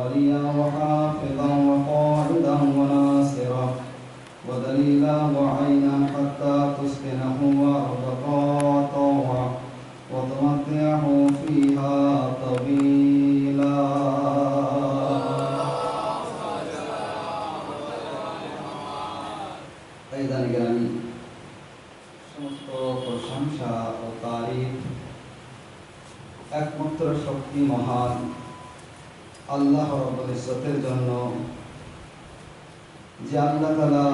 وليا وحافظا وقائدا وناصرا ودليلا وعينا حتى تسكنه أرضك طوعا وتمتعه فيها طويلا أيضا গ্রামী সমস্ত প্রশংসা ও তারিফ একমাত্র শক্তি মহান আল্লাহ রাব্বুল ইজ্জতের জন্য, যে আল্লাহ তাআলা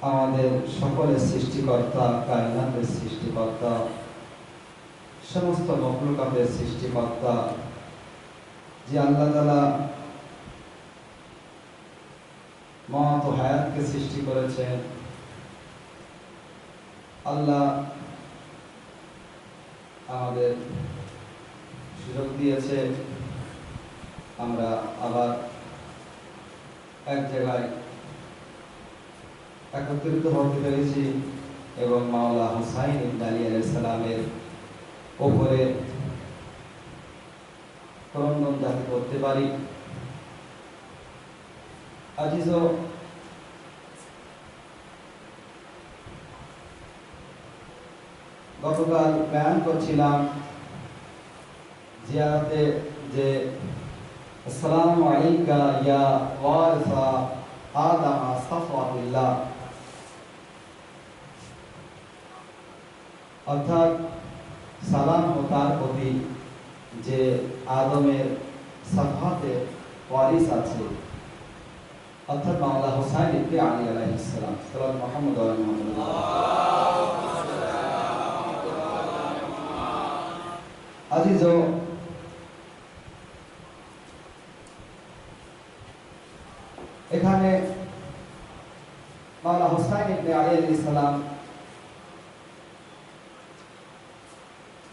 আমাদের সকলের সৃষ্টিকর্তা, কায়নাতের সৃষ্টিকর্তা, সমস্ত মখলুকাতের সৃষ্টিকর্তা, যে আল্লাহ তাআলা মওত ও হায়াতকে সৃষ্টি করেছেন। আল্লাহ আমাদের সুযোগ দিয়েছে আমরা আবার এক জায়গায় একত্রিত হতে পেরেছি এবং মাওলা হুসাইন ইবনে আলী আলাইহিস সালামের উপরে ক্রন্দন যাতে করতে পারি। আজিজ, গতকাল বয়ান করছিলাম জিয়ারতে যে আসসালামু আলাইকা ইয়া ওয়ারিসা আদম সাফওয়াতুল্লাহ, অর্থাৎ সালাম ও তার প্রতি যে আদমের সাফাতে ওয়ারিস আছে, অর্থাৎ মাওলা হুসাইন ইবনে আলী আলাইহিস সালাম। সাল্লাল্লাহু মুহাম্মদ ওয়া আলা মুহাম্মাদ। আজিজ, এখানে মাওলা হুসাইন ইবনে আলী আলাইহিস সালাম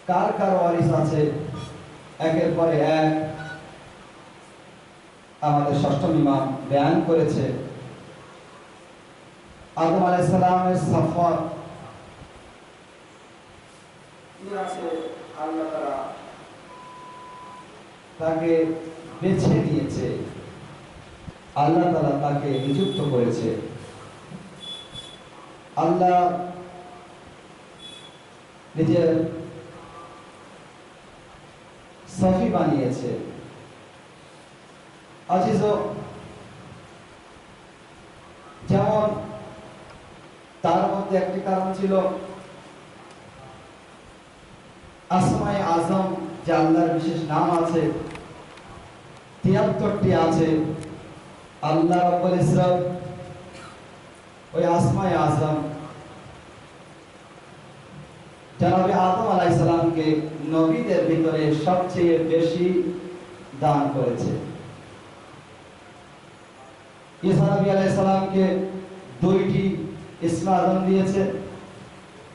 কার কার ওয়ারিস আছে একের পরে এক আমাদের ষষ্ঠম ইমাম বয়ান করেছে। আদম আলাইহিস সালামের সাফওয়াত আছে, আল্লাহ তাআলা তাকে বেছে নিয়েছে, আল্লাহ তাআলা তাকে নিযুক্ত করেছে। আল্লাহ নিজের সফি বানিয়েছে। আজিজ, যেমন তার মধ্যে একটি কারণ ছিল আসমায়ে আজম, যে আল্লাহর বিশেষ নাম আছে, ৭৩টি আছে। আল্লাহ রাব্বুল ইজ্জত ওই আসমায়ে আজম জনাবে আদম আলাইহিস সালামকে নবীদের ভিতরে সবচেয়ে বেশি দান করেছে। ঈসা নবী আলাইহিস সালামকে 2টি ইসমে আজম দিয়েছে।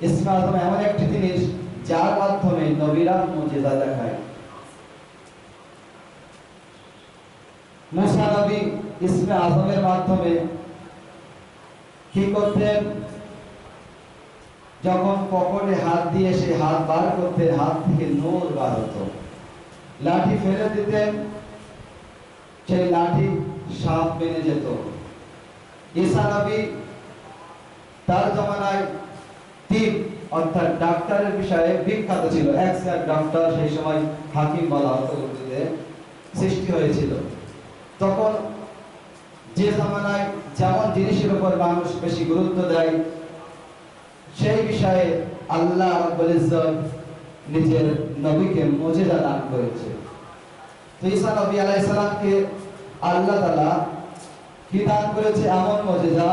ইসমে আজম এমন একটি জিনিস যার মাধ্যমে নবীরা মুজিজা দেখায়। মুসা নবী ইসমে আজমের মাধ্যমে কি করতেন? যখন পকেটে হাত দিয়ে সেই হাত বার করতেন, হাত থেকে নূর বার হতো। লাঠি ফেলে দিতেন, সেই লাঠি সাপ বেনে যেত। ঈসা নবী তার জমানায় তিব অর্থাৎ ডাক্তারের বিষয়ে বিখ্যাত ছিল। এক্সপার্ট ডক্টর, সেই সময় হাকিম বলা হতো, উর্দুতে সৃষ্টি হয়েছিল। তখন যে জমানায় যেমন জিনিসের উপর মানুষ বেশি গুরুত্ব দেয়, সেই বিষয়ে আল্লাহ রাব্বুল ইজ্জত নিজের নবীকে মুজিজা দান করেছে। তো ঈসা নবী আলাইহিস সালামকে আল্লাহ তাআলা কি দান করেছে? এমন মুজিজা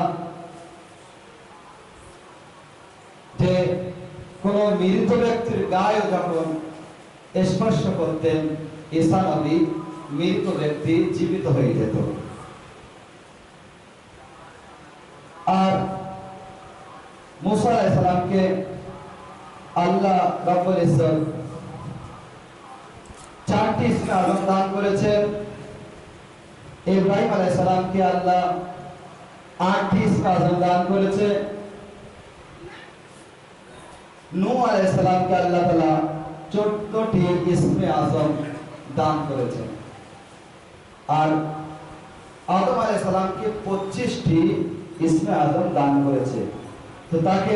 যে কোন মৃত ব্যক্তির গায়ে যখন স্পর্শ করতেন ঈসা নবী, মৃত ব্যক্তি জীবিত হয়ে যেত। আর মুসা আলাইহিস সালামকে আল্লাহ রাব্বুল ইজ্জত 4টি ইসমে আযম দান করেছেন। ইব্রাহিম আলাইহিস সালামকে আল্লাহ 8টি ইসমে আযম দান করেছে। নূহ আলাইহিস সালামকে আল্লাহ তাআলা 14টি ইসমে আযম দান করেছেন। আর আদম আলাইহিস সালামকে 25টি ইসমে আজম দান করেছে। তো তাকে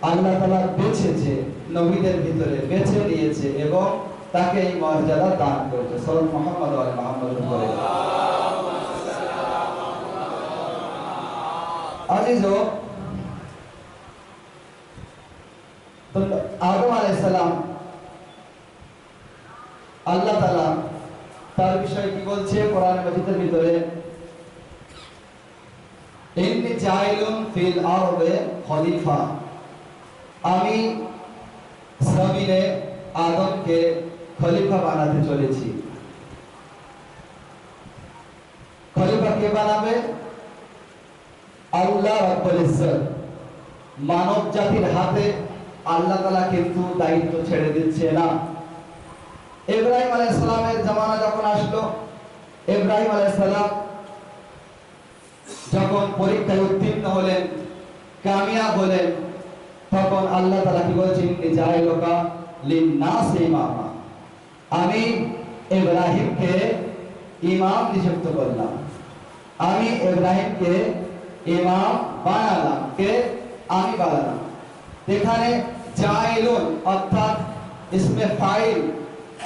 আল্লাহ তাআলা বেছেছে, নবীদের ভিতরে বেছে নিয়েছে এবং তাকে এই মর্যাদা দান করেছে। সাল্লাল্লাহু মুহাম্মদ ওয়া আলি মুহাম্মাদের উপরে। আজিজো, তো আদম আলাইহিস সালাম আল্লাহ তাআলা তার বিষয়ে কি বলছে কোরআন মাজিদের ভিতরে, ইন্নী জাইলুন ফিল আরদে খলিফা, আমি জমিনে আদমকে খলিফা বানাতে চলেছি। খলিফা কে বানাবে? আল্লাহ রাব্বুল ইজ্জত। মানব জাতির হাতে আল্লাহ তাআলা কিন্তু দায়িত্ব ছেড়ে দিচ্ছে না। ইব্রাহিম আলাইহিস সালামের জামানা যখন আসলো, ইব্রাহিম আলাইহিস সালাম যখন পরীক্ষায় উত্তীর্ণ হলেন, কামিয়াব হলেন, তখন আল্লাহ তাআলা কি বলেছেন, ইন্নী জাইলুকা লিন-নাস ইমামা, আমি ইব্রাহিমকে ইমাম নিযুক্ত করলাম, আমি ইব্রাহিমকে ইমাম বানালাম। কে? আমি বানালাম। এখানে জাইলুন অর্থাৎ ইসমে ফাইল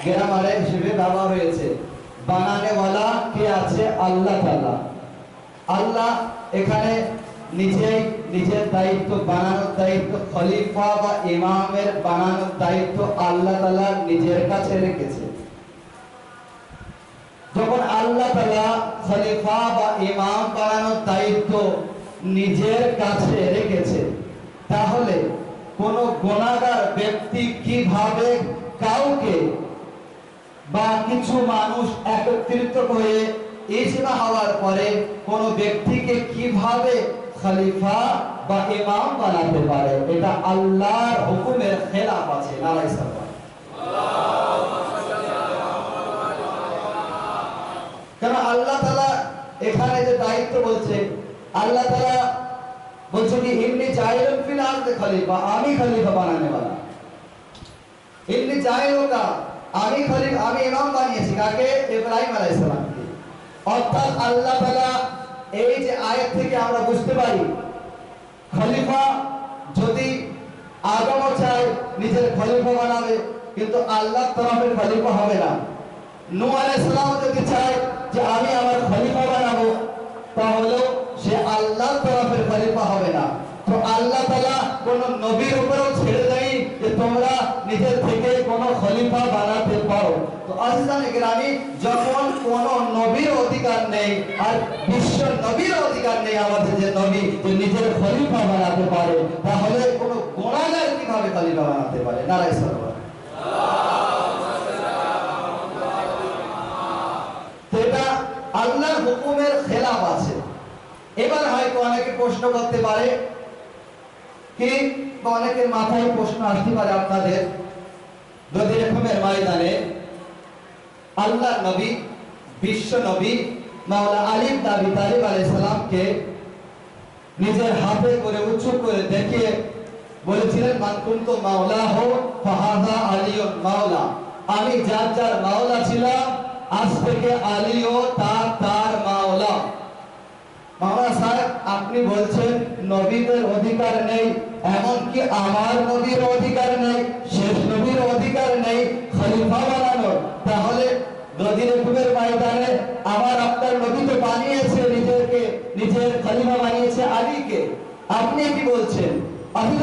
গ্রামারে হিসেবে ব্যবহার হয়েছে। বানানে ওয়ালা কে আছে? আল্লাহ তাআলা। আল্লাহ এখানে নিজের দায়িত্ব, বানানোর দায়িত্ব, খলিফা বা ইমামের বানানোর দায়িত্ব আল্লাহ তাআলা নিজের কাছে রেখেছে। যখন আল্লাহ তাআলা খলিফা বা ইমাম বানানোর দায়িত্ব নিজের কাছে রেখেছে, তাহলে কোন গুনাহগার ব্যক্তি কিভাবে কাউকে বা কিছু মানুষ একত্রিত হয়ে ইজমা হওয়ার পরে কোন ব্যক্তিকে কিভাবে খলিফা বা ইমাম বানাতে পারে? এটা আল্লাহর হুকুমের খেলাফ আছে। নারায়ে তাকবীর। কারণ আল্লাহ তাআলা এখানে যে দায়িত্ব বলছে, আল্লাহ তাআলা বলছে কি, ইন্নী জাইলুন ফিল আরদি খলিফা, আমি খলিফা বানানে वाला। ইন্নী জাইলুকা, আমি খলিফা, আমি ইমাম বানিয়েছি। কাকে? ইব্রাহিম আলাইহিস সালামকে। অর্থাৎ আল্লাহ তাআলা এই যে আয়াত থেকে আমরা বুঝতে পারি, খলিফা যদি আদমও চায় নিজের খলিফা বানাবে, কিন্তু আল্লাহর তরফের খলিফা হবে না। নূহ আলাইহিস সালাম যদি চায় যে আমি আমার খলিফা বানাবো, তাহলে সে আল্লাহর তরফের খলিফা হবে না। তো আল্লাহ তাআলা কোন নবীর উপরও ছেড়ে দেয় যে তোমরা নিজের থেকে কোন খলিফা বানাতে পারো। তো আজিজানে গ্রামী, যখন কোন নবীর অধিকার নেই আর বিশ্ব নবীর অধিকার নেই, আমাদের যে নবী যে নিজের খলিফা বানাতে পারে, তাহলে কোন গুনাহগার কিভাবে খলিফা বানাতে পারে? নারায়ে তাকবীর। এটা আল্লাহর হুকুমের খেলাফ আছে। এবার হয়তো অনেকে প্রশ্ন করতে পারে কি, বা অনেকের মাথায় প্রশ্ন আসতে পারে আপনাদের, যদি এরকমের ময়দানে আল্লাহর নবী, বিশ্ব নবী মাওলা আলী ইবনে আবি তালিব আলাইহিস সালামকে নিজের হাতে করে উঁচু করে দেখিয়ে বলেছিলেন, মান কুনতু মাওলাহু ফাহাযা আলিয়ুন মাওলা, আমি যার যার মাওলা ছিলাম, আজ থেকে আলীও তার মাওলা। মাওলানা সাহেব, আপনি বলছেন নবীদের অধিকার নেই, এমনকি আমার নবীর অধিকার নেই, শেষ নবীর অধিকার নেই খলিফা বানানোর, তাহলে নদীর হুকুমের ময়দানে আমার আপনার নবী তো বানিয়েছে নিজেকে, নিজের খলিফা বানিয়েছে আলীকে, আপনি কি বলছেন? আমি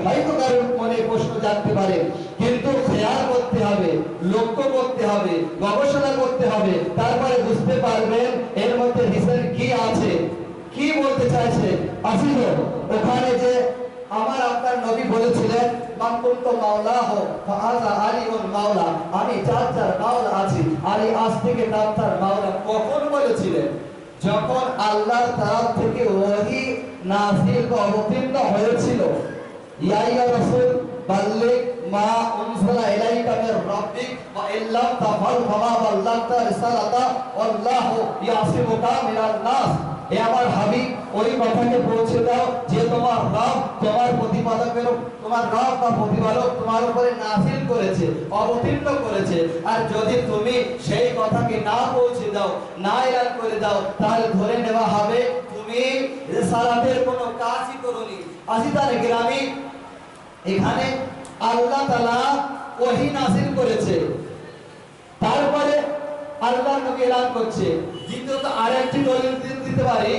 হয়তো কারোর মনে প্রশ্ন জাগতে পারে, কিন্তু খেয়াল করতে হবে, লক্ষ্য করতে হবে, গবেষণা করতে হবে, তারপরে বুঝতে পারবেন এর মধ্যে হিসাব কি আছে, কি বলতে চাইছে। আসিল ওখানে যে আমার আপনার নবী বলেছিলেন, মান কুনতু মাওলাহু ফাহাযা আলিউন মাওলা, আমি যার যার মাওলা আছি, আলী আজ থেকে তার মাওলা। কখন বলেছিলেন? যখন আল্লাহর তরফ থেকে ওহী নাযিল বা অবতীর্ণ হয়েছিল, ইয়া ইয়া রাসূল বাল্লিগ মা উনজিলা ইলাইকা মির রাব্বিক ওয়া ইল্লাম তাফআল ফামা বাল্লাগতা রিসালাতা ওয়াল্লাহু ইয়াসিমুকা মিনান নাস। হে আমার হাবিব, ওই কথাকে পৌঁছে দাও যে তোমার রব, তোমার প্রতিপালকের, তোমার রব বা প্রতিপালক তোমার উপরে নাযিল করেছে, অবতীর্ণ করেছে। আর যদি তুমি সেই কথাকে না পৌঁছে দাও, না এলান করে দাও, তাহলে ধরে নেওয়া হবে তুমি রিসালাতের কোনো কাজই করোনি। আজিদার গ্রামী, এখানে আল্লাহ তাআলা ওহী নাযিল করেছে, তারপরে আল্লাহ নবী এলান করছে। দ্বিতীয়ত আরেকটি দলিল দিতে পারি,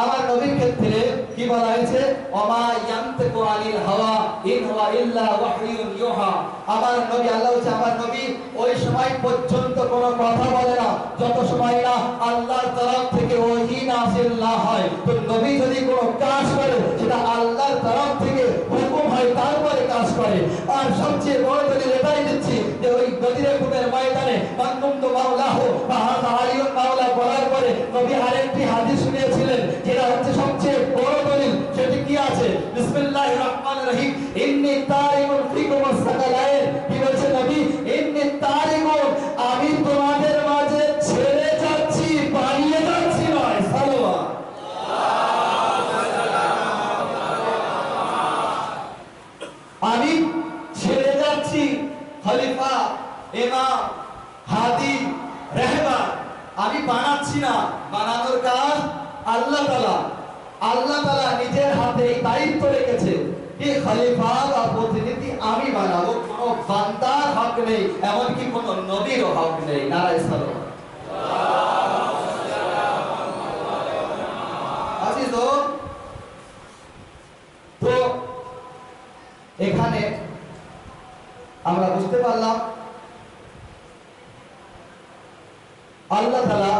আমার নবীর ক্ষেত্রে কি বলা হয়েছে, ওমা ইয়ানতিকু আনিল হাওয়া ইন হুয়া ইল্লা ওয়াহয়ুন ইউহা। আমার নবী, আল্লাহ হচ্ছে আমার নবী ওই সময় পর্যন্ত কোনো কথা বলে না যত সময় না আল্লাহর তরফ থেকে ওহী নাযিল না হয়। তো নবী যদি কোনো কাজ করে সেটা আল্লাহর তরফ থেকে হুকুম হয়, তারপরে কাজ করে। আর সবচেয়ে বড় দলিল এটাই দিচ্ছি যে ওই বদরে কুবের ময়দানে মানকুমতু মাওলাহু বা হাযা আলিয়ুন মাওলা বলার পরে নবী আরেকটি হাদিস শুনিয়েছিলেন, যেটা হচ্ছে সবচেয়ে বড় দলিল। সেটি কি আছে? বিসমিল্লাহির রহমানির রহিম, ইন্নী তারিকুন ফিকুম আস-সাকালাইন। কি বলছে নবী? ইন্নী তারিকুন, আমি তোমাদের মাঝে ছেড়ে যাচ্ছি, বানিয়ে যাচ্ছি নয়। সাল্লাল্লাহু আমি ছেড়ে যাচ্ছি খলিফা, ইমাম, হাদি, রাহবার। আমি বানাচ্ছি না, বানানোর কাজ আল্লাহ তাআলা। আল্লাহ তাআলা নিজের হাতে এই দায়িত্ব রেখেছে যে খলিফা বা প্রতিনিধি আমি বানাবো। কোনো বান্দার হক নেই, এমনকি কোনো নবীরও হক নেই। নারায়ে সালাওয়াত। আজিজ, তো এখানে আমরা বুঝতে পারলাম আল্লাহ তাআলা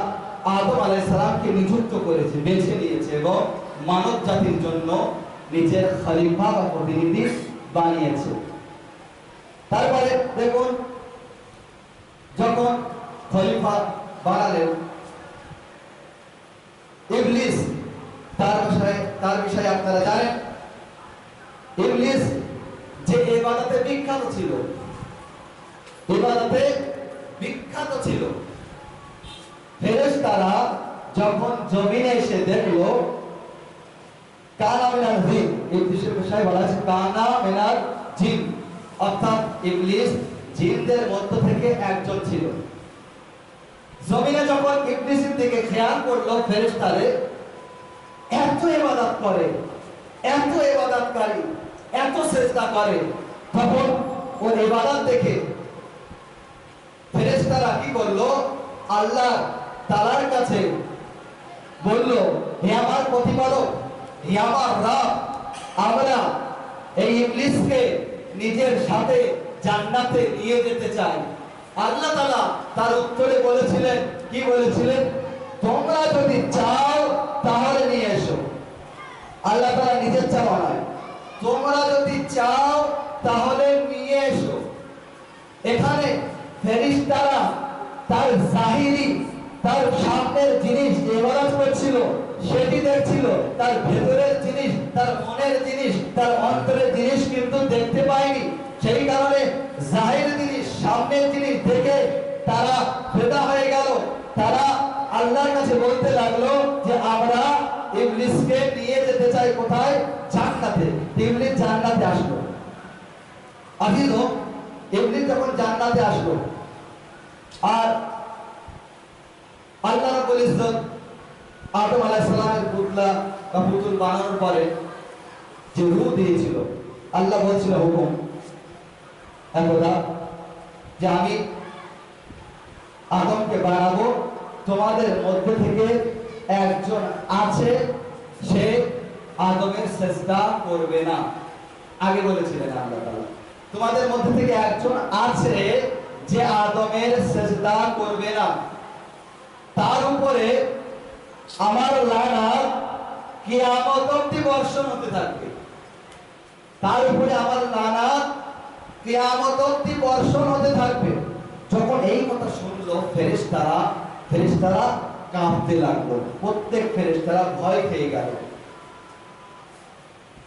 আদম আলাইহিস সালামকে নিযুক্ত করেছে, বেছে নিয়েছে এবং মানব জাতির জন্য নিজের খলিফা বা প্রতিনিধি বানিয়েছে। তারপরে দেখুন, যখন খলিফা বানালেন, ইবলিস তার বিষয়ে আপনারা জানেন, ইবলিস যে ইবাদতে বিখ্যাত ছিল, ইবাদতে বিখ্যাত ছিল, ফেরেশতারা যখন জমিনে এসে দেখলো কানা মিনাল জিন, এই বিষয়ে বলা আছে কানা মিনাল জিন, অর্থাৎ ইবলিস জিনদের মধ্য থেকে একজন ছিল। জমিনে যখন ইবলিসের দিকে খেয়াল করলো ফেরেশতারে এত ইবাদত করে, এত ইবাদতকারী, এত সিজদা করে, তখন ওর ইবাদত দেখে ফেরেশতারা কি করলো, আল্লাহ তাআলার কাছে বলল, হে আমার প্রতিপালক, হে আমার রব, আমরা এই ইবলিসকে নিজের সাথে জান্নাতে নিয়ে যেতে চাই। আল্লাহ তাআলা তার উত্তরে বলেছিলেন, কি বলেছিলেন, তোমরা যদি চাও তাহলে নিয়ে এসো। আল্লাহ তাআলা নিজের চাওয়া নয়, তোমরা যদি চাও তাহলে নিয়ে এসো। এখানে ফেরেশতারা তার জাহিরি, তার সামনের জিনিস ইবাদত করছিল, সেটি দেখছিল, তার ভেতরের জিনিস, তার মনের জিনিস, তার অন্তরের জিনিস কিন্তু দেখতে পায়নি। সেই কারণে জাহির জিনিস, সামনের জিনিস দেখে তারা ফেদা হয়ে গেল। তারা আল্লাহর কাছে বলতে লাগলো যে আমরা ইবলিসকে নিয়ে যেতে চাই কোথায়? জান্নাতে। ইবলিস জান্নাতে আসলো। আজিজ, ইবলিস যখন জান্নাতে আসলো আর আল্লাহ রাব্বুল ইজ্জত আদম আলাইহিস সালামের পুতলা বা পুতুল বানানোর পরে যে রূহ দিয়েছিল, আল্লাহ বলছিল হুকুম একদা যে আমি আদমকে বানাবো, তোমাদের মধ্যে থেকে একজন আছে সে আদমের সিজদা করবে না। আগে বলেছিলেন আল্লাহ তাআলা, তোমাদের মধ্যে থেকে একজন আছে যে আদমের সিজদা করবে না, তার উপরে আমার লানত কিয়ামত অবধি বর্ষণ হতে থাকবে। তার উপরে আমার লানত কিয়ামত অবধি বর্ষণ হতে থাকবে। যখন এই কথা শুনলো ফেরেশতারা কাঁপতে লাগলো। প্রত্যেক ফেরেশতারা ভয় খেয়ে গেল,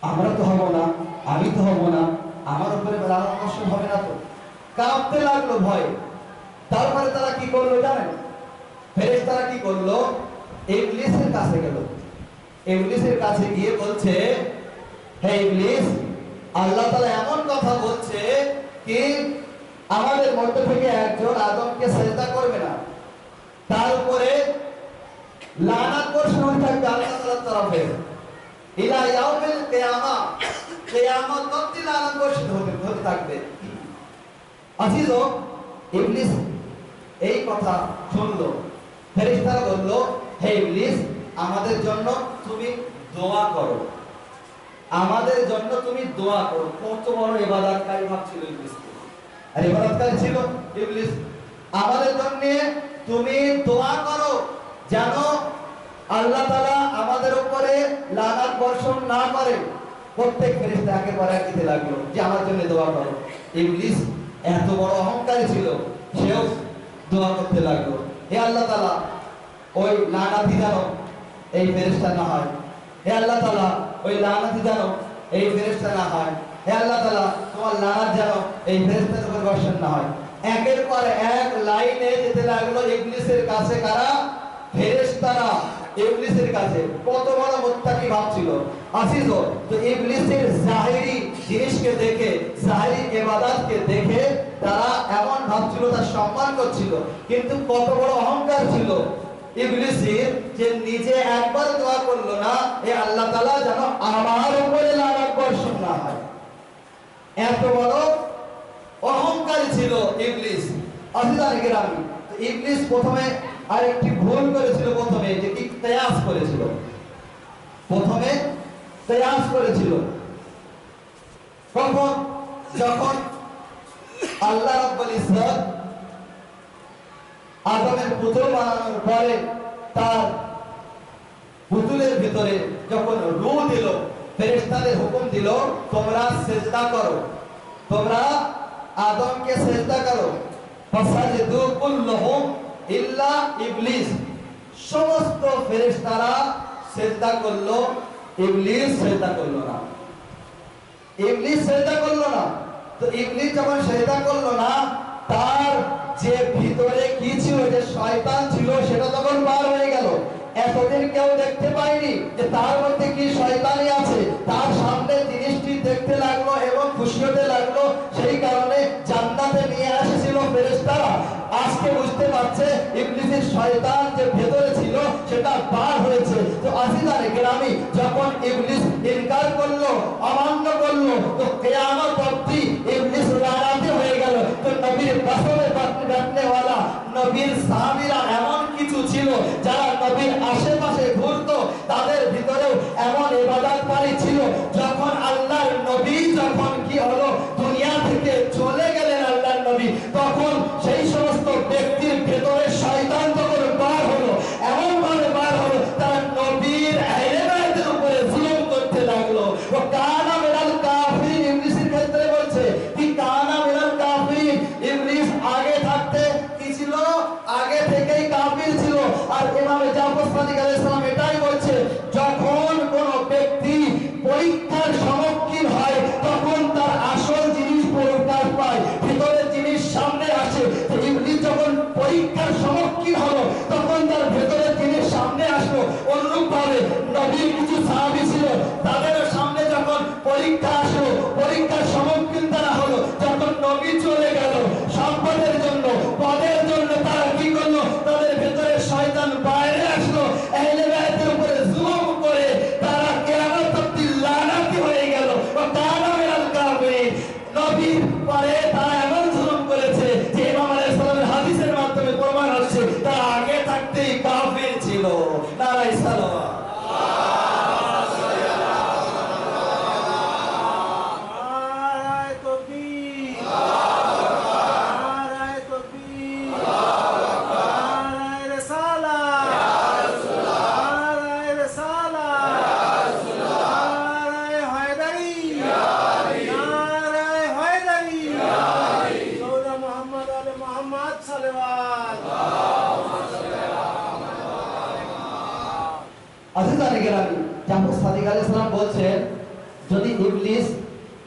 আমরা তো হব না, আমি তো হব না, আমার উপরে লানত বর্ষণ হবে না তো। কাঁপতে লাগলো ভয়। তারপরে তারা কি করলো জানেন? ফেরেশতারা কি করলো? ইবলিসের কাছে গেল। ইবলিসের কাছে গিয়ে বলছে, হে ইবলিস, আল্লাহ তাআলা এমন কথা বলছে কি আমাদের মধ্য থেকে একজন আদমকে সিজদা করবে না, তার উপরে লানাত বর্ষণ হতে থাকবে আল্লাহ তাআলার তরফে ইলা ইয়াউমিল কিয়ামা, কিয়ামত অবধি লানাত বর্ষিত হতে থাকবে। আজিজ, ইবলিস এই কথা শুনলো। ফেরেশতারা বলল, হে ইবলিস, আমাদের জন্য তুমি দোয়া করো, আমাদের জন্য তুমি দোয়া করো। কত বড় ইবাদতকারী ভাবছিল ইবলিস, আর ইবাদতকারী ছিল ইবলিস। আমাদের জন্য তুমি দোয়া করো যেন আল্লাহ তাআলা আমাদের উপরে লানাত বর্ষণ না করে। প্রত্যেক ফেরেশতা একের পর এক দিতে লাগলো যে আমার জন্য দোয়া করো। ইবলিস এত বড় অহংকারী ছিল, সেও দোয়া করতে লাগলো, হে আল্লাহ তাআলা, ওই লানাতি যেন এই ফেরেশতা না হয়, হে আল্লাহ তাআলা, ওই লানাতি যেন এই ফেরেশতা না হয়, হে আল্লাহ তাআলা, তোমার লানাত যেন এই ফেরেশতার উপর বর্ষণ না হয়। একের পর এক লাইনে যেতে লাগলো ইবলিসের কাছে। কারা? ফেরেশতারা ইবলিসের কাছে। কত বড় মুত্তাকি ভাবছিল আসিজ। তো ইবলিসের জাহিরি জিনিসকে দেখে, জাহিরি ইবাদতকে দেখে তারা এমন ভাবছিল, তার সম্মান করছিল, কিন্তু কত বড় অহংকার ছিল ইবলিসের যে নিজে একবার দোয়া করলো না, এ আল্লাহ তাআলা যেন আমার উপরে লানাত বর্ষণ না হয়। এত বড় অহংকারী ছিল ইবলিস। আজিজানে কেরামি, তো ইবলিস প্রথমে আরেকটি ভুল করেছিল। প্রথমে যে কি কিয়াস করেছিল, প্রথমে কিয়াস করেছিল। কখন? যখন আল্লাহ রাব্বুল ইজ্জত আদমের পুতুল বানানোর পরে তার পুতুলের ভিতরে যখন রূহ দিল, ফেরেশতাদের হুকুম দিল, তোমরা সিজদা করো, তোমরা আদমকে সিজদা করো। ফাসাজদু কুল্লুহুম ইল্লা ইবলিস, সমস্ত ফেরেশতারা সিজদা করলো, ইবলিস সিজদা করলো না। ইবলিস সিজদা করলো না। তো ইবলিস যখন সিজদা করলো না, তার যে ভিতরে কি ছিল, যে শয়তান ছিল, সেটা তখন বার হয়ে গেল। এতদিন কেউ দেখতে পায়নি যে তার মধ্যে কি শয়তানি আছে। তার সামনে জিনিসটি দেখতে লাগলো এবং খুশি হতে লাগলো। সেই কারণে জান্নাতে নিয়ে আসছিল ফেরেশতারা। আজকে বুঝতে পারছে ইবলিসের শয়তান যে ভেতরে ছিল সেটা বার হয়েছে। তো আজিজানে কেরামি, যখন ইবলিস ইনকার করলো, অমান্য করলো, তো কিয়ামত অবধি ইবলিস লানাতি হয়ে গেল। তো নবীর বাসরে বাঁটনে ওয়ালা নবীর সাহাবীরা এমন কিছু ছিল যারা নবীর আশেপাশে ঘুরতো, তাদের ভিতরেও এমন ইবাদতকারী ছিল। যখন আল্লাহর নবী যখন কি হলো, দুনিয়া থেকে চলে গেলেন আল্লাহর নবী, তখন সেই সমস্ত ব্যক্তির ভেতরে শয়তান যখন বার হলো, এমন ভাবে বার হলো, তারা নবীর আহলে বাইতের উপরে জুলুম করতে লাগলো। ও কানা মিনাল কাফিরিন, ইবলিসের ক্ষেত্রে বলছে কি কানা মিনাল কাফিরিন। ইবলিস আগে থাকতে কি ছিল? আগে থেকেই কাফির ছিল। আর ইমামে জাফর সাদিক আলাইহিস সালাম এটাই বলছে, যখন কোন ব্যক্তি পরীক্ষার সম্মুখীন হয়, তখন তার আসল জিনিস প্রকাশ পায়, ভিতরের জিনিস সামনে আসে। তো ইবলিস যখন পরীক্ষার সম্মুখীন হলো, তখন তার ভেতরের জিনিস সামনে আসলো। অনুরূপ ভাবে নবীর কিছু সাহাবী ছিল, তাদের সামনে যখন পরীক্ষা আসলো, পরীক্ষার সম্মুখীন তারা হলো। যখন নবী চলে গেল, সম্পদের জন্য, পদের জন্য তারা কি করলো? তাদের ভেতরে শয়তান বাইরে আসলো, আহলে বাইতের উপরে জুলুম করে তারা কিয়ামত অবধি লানাতি হয়ে গেল। ও কানা মিনাল কাফিরিন, নবীর পরে তারা এমন জুলুম করেছে যে ইমাম আলাইহিস সালামের হাদিসের মাধ্যমে প্রমাণ হচ্ছে তারা আগে থাকতেই কাফির ছিল। নারায়ে সালাওয়াত। আজিজানে কেরামি, জাফর সাদিক আলাইহিস সালাম বলছেন, যদি ইবলিস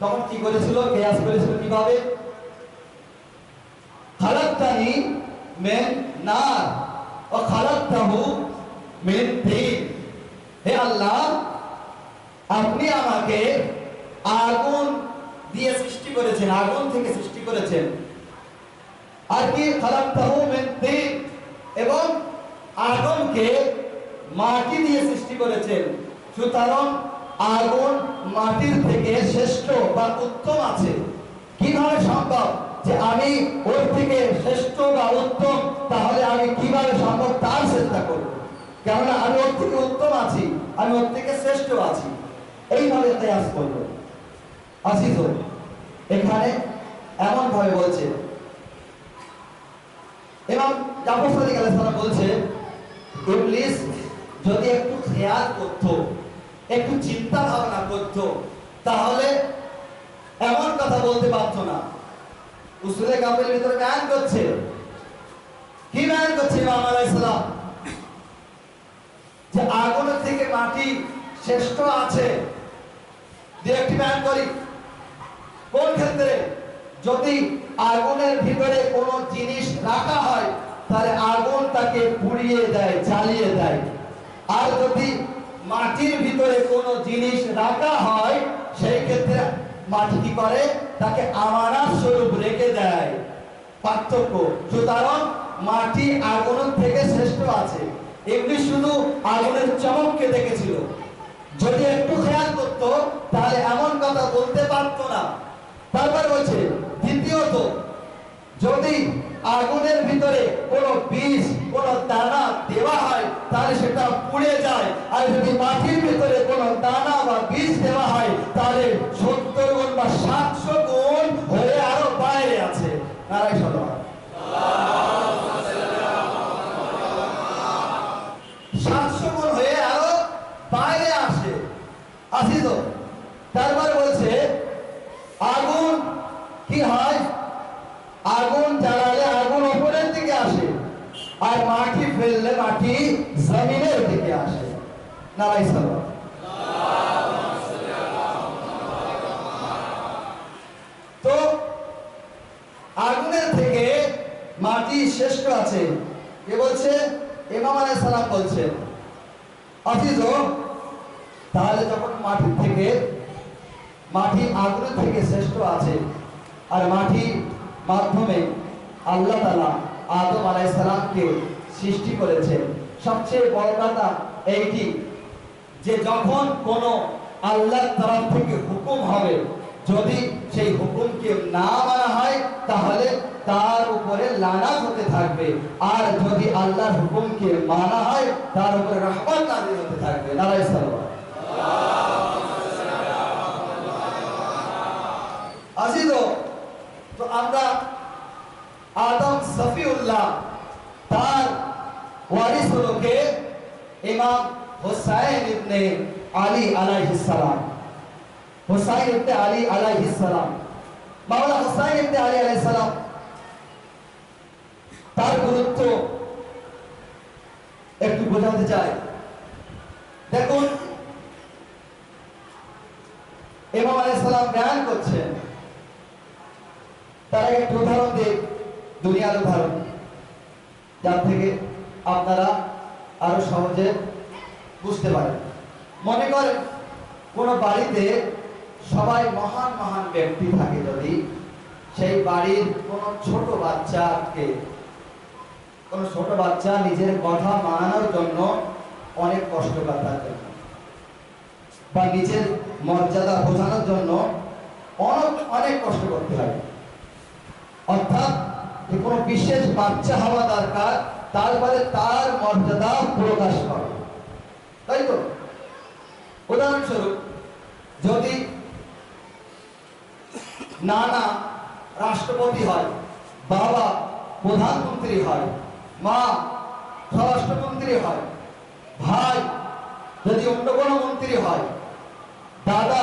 তখন কি করেছিল? কিয়াস করেছিল কিভাবে? খালাকতানি মিন নার ওয়া খালাকতাহু মিন তিন। হে আল্লাহ, আপনি আমাকে আগুন দিয়ে সৃষ্টি করেছেন, আগুন থেকে সৃষ্টি করেছেন, আর কি খালাকতাহু মিন তিন, এবং আগুনকে মাটি দিয়ে সৃষ্টি করেছেন। সুতরাং আগুন মাটির থেকে শ্রেষ্ঠ বা উত্তম আছে। কিভাবে সম্ভব যে আমি ওর থেকে শ্রেষ্ঠ বা উত্তম? তাহলে আমি কিভাবে সম্ভব তার চেষ্টা করব, কেননা আমি ওর থেকে উত্তম আছি, আমি ওর থেকে শ্রেষ্ঠ আছি। এইভাবে কিয়াস করব। আজিজ, এখানে এমন ভাবে বলছে ইমাম জাফর সাদিক আলাইহিস সালাম বলছে, ইবলিস যদি একটু খেয়াল করত, একটু চিন্তা ভাবনা করত, তাহলে এমন কথা বলতে পারত না। উসুলে কাফের ভিতরে বয়ান করছে, কি বয়ান করছে ইমাম আলাইহিস সালাম? যে আগুনের থেকে মাটি শ্রেষ্ঠ আছে। একটি বয়ান করি, কোন ক্ষেত্রে? যদি আগুনের ভিতরে কোনো জিনিস রাখা হয় তাহলে আগুন তাকে পুড়িয়ে দেয়, জ্বালিয়ে দেয়। আর যদি মাটির ভিতরে কোনো জিনিস রাখা হয় সেই ক্ষেত্রে মাটি কি করে? তাকে আমানত স্বরূপ রেখে দেয়। পার্থক্য। সুতরাং মাটি আগুনের থেকে শ্রেষ্ঠ আছে। ইবলিস শুধু আগুনের চমককে দেখেছিল, যদি একটু খেয়াল করতো তাহলে এমন কথা বলতে পারতো না। তারপর বলছে, দ্বিতীয়ত, যদি আগুনের ভিতরে কোনো বীজ, কোনো দানা দেওয়া হয় তাহলে সেটা পুড়ে যায়। আর যদি মাটির ভিতরে কোনো দানা বা বীজ দেওয়া হয় তাহলে 70 গুণ বা 700 গুণ হয়ে আরো বাইরে আছে। নারাই সাল্লাল্লাহু 700 গুণ হয়ে আরো বাইরে আসে। আসিত তারপর বলছে, আগুন কি হয়? আগুন জ্বালালে আগুন উপরের দিকে আসে, আর মাটি ফেললে মাটি জমিনের দিকে আসে। নারাই সাল্লাল্লাহু। তো আগুনের থেকে মাটি শ্রেষ্ঠ আছে। কে বলছে? ইমাম আলাইহিস সালাম বলছে। অথচ তাহলে যখন মাটির থেকে, মাটি আগুনের থেকে শ্রেষ্ঠ আছে, আর মাটির মাধ্যমে আল্লাহ তাআলা আদম আলাইহিস সালামকে সৃষ্টি করেছেন। সবচেয়ে বড় কথা এইটি যে যখন কোনো আল্লাহর তরফ থেকে হুকুম হবে, যদি সেই হুকুমকে না মানা হয় তাহলে তার উপরে লানাত হতে থাকবে, আর যদি আল্লাহর হুকুমকে মানা হয় তার উপরে রহমত নাযিল হতে থাকবে। নারায়ে সালাওয়াত। আজিজ, তো আমরা আদম সফিউল্লাহ তার ওয়ারিস হলো কে? ইমাম হুসাইন ইবনে আলী আলাইহিস সালাম। হুসাইন ইবনে আলী আলাইহিস সালাম, মাওলানা হুসাইন ইবনে আলী আলাইহিস সালাম, তার গুরুত্ব একটু বোঝাতে চাই। দেখুন, ইমাম আলাইহিস সালাম বয়ান করছেন, তার একটা উদাহরণ দিই, দুনিয়ার উদাহরণ, যার থেকে আপনারা আরো সহজে বুঝতে পারেন। মনে করেন কোন বাড়িতে সবাই মহান মহান ব্যক্তি থাকে, যদি সেই বাড়ির কোন ছোট বাচ্চা নিজের কথা মানানোর জন্য অনেক কষ্ট করে তার জন্য, বা নিজের মর্যাদা বোঝানোর জন্য অনেক কষ্ট করতে হয়। অর্থাৎ কোনো বিশেষ বাচ্চা হওয়া দরকার, তারপরে তার মর্যাদা প্রকাশ করে, তাই তো? উদাহরণস্বরূপ, যদি নানা রাষ্ট্রপতি হয়, বাবা প্রধানমন্ত্রী হয়, মা স্বরাষ্ট্রমন্ত্রী হয়, ভাই যদি অন্য কোনো মন্ত্রী হয়, দাদা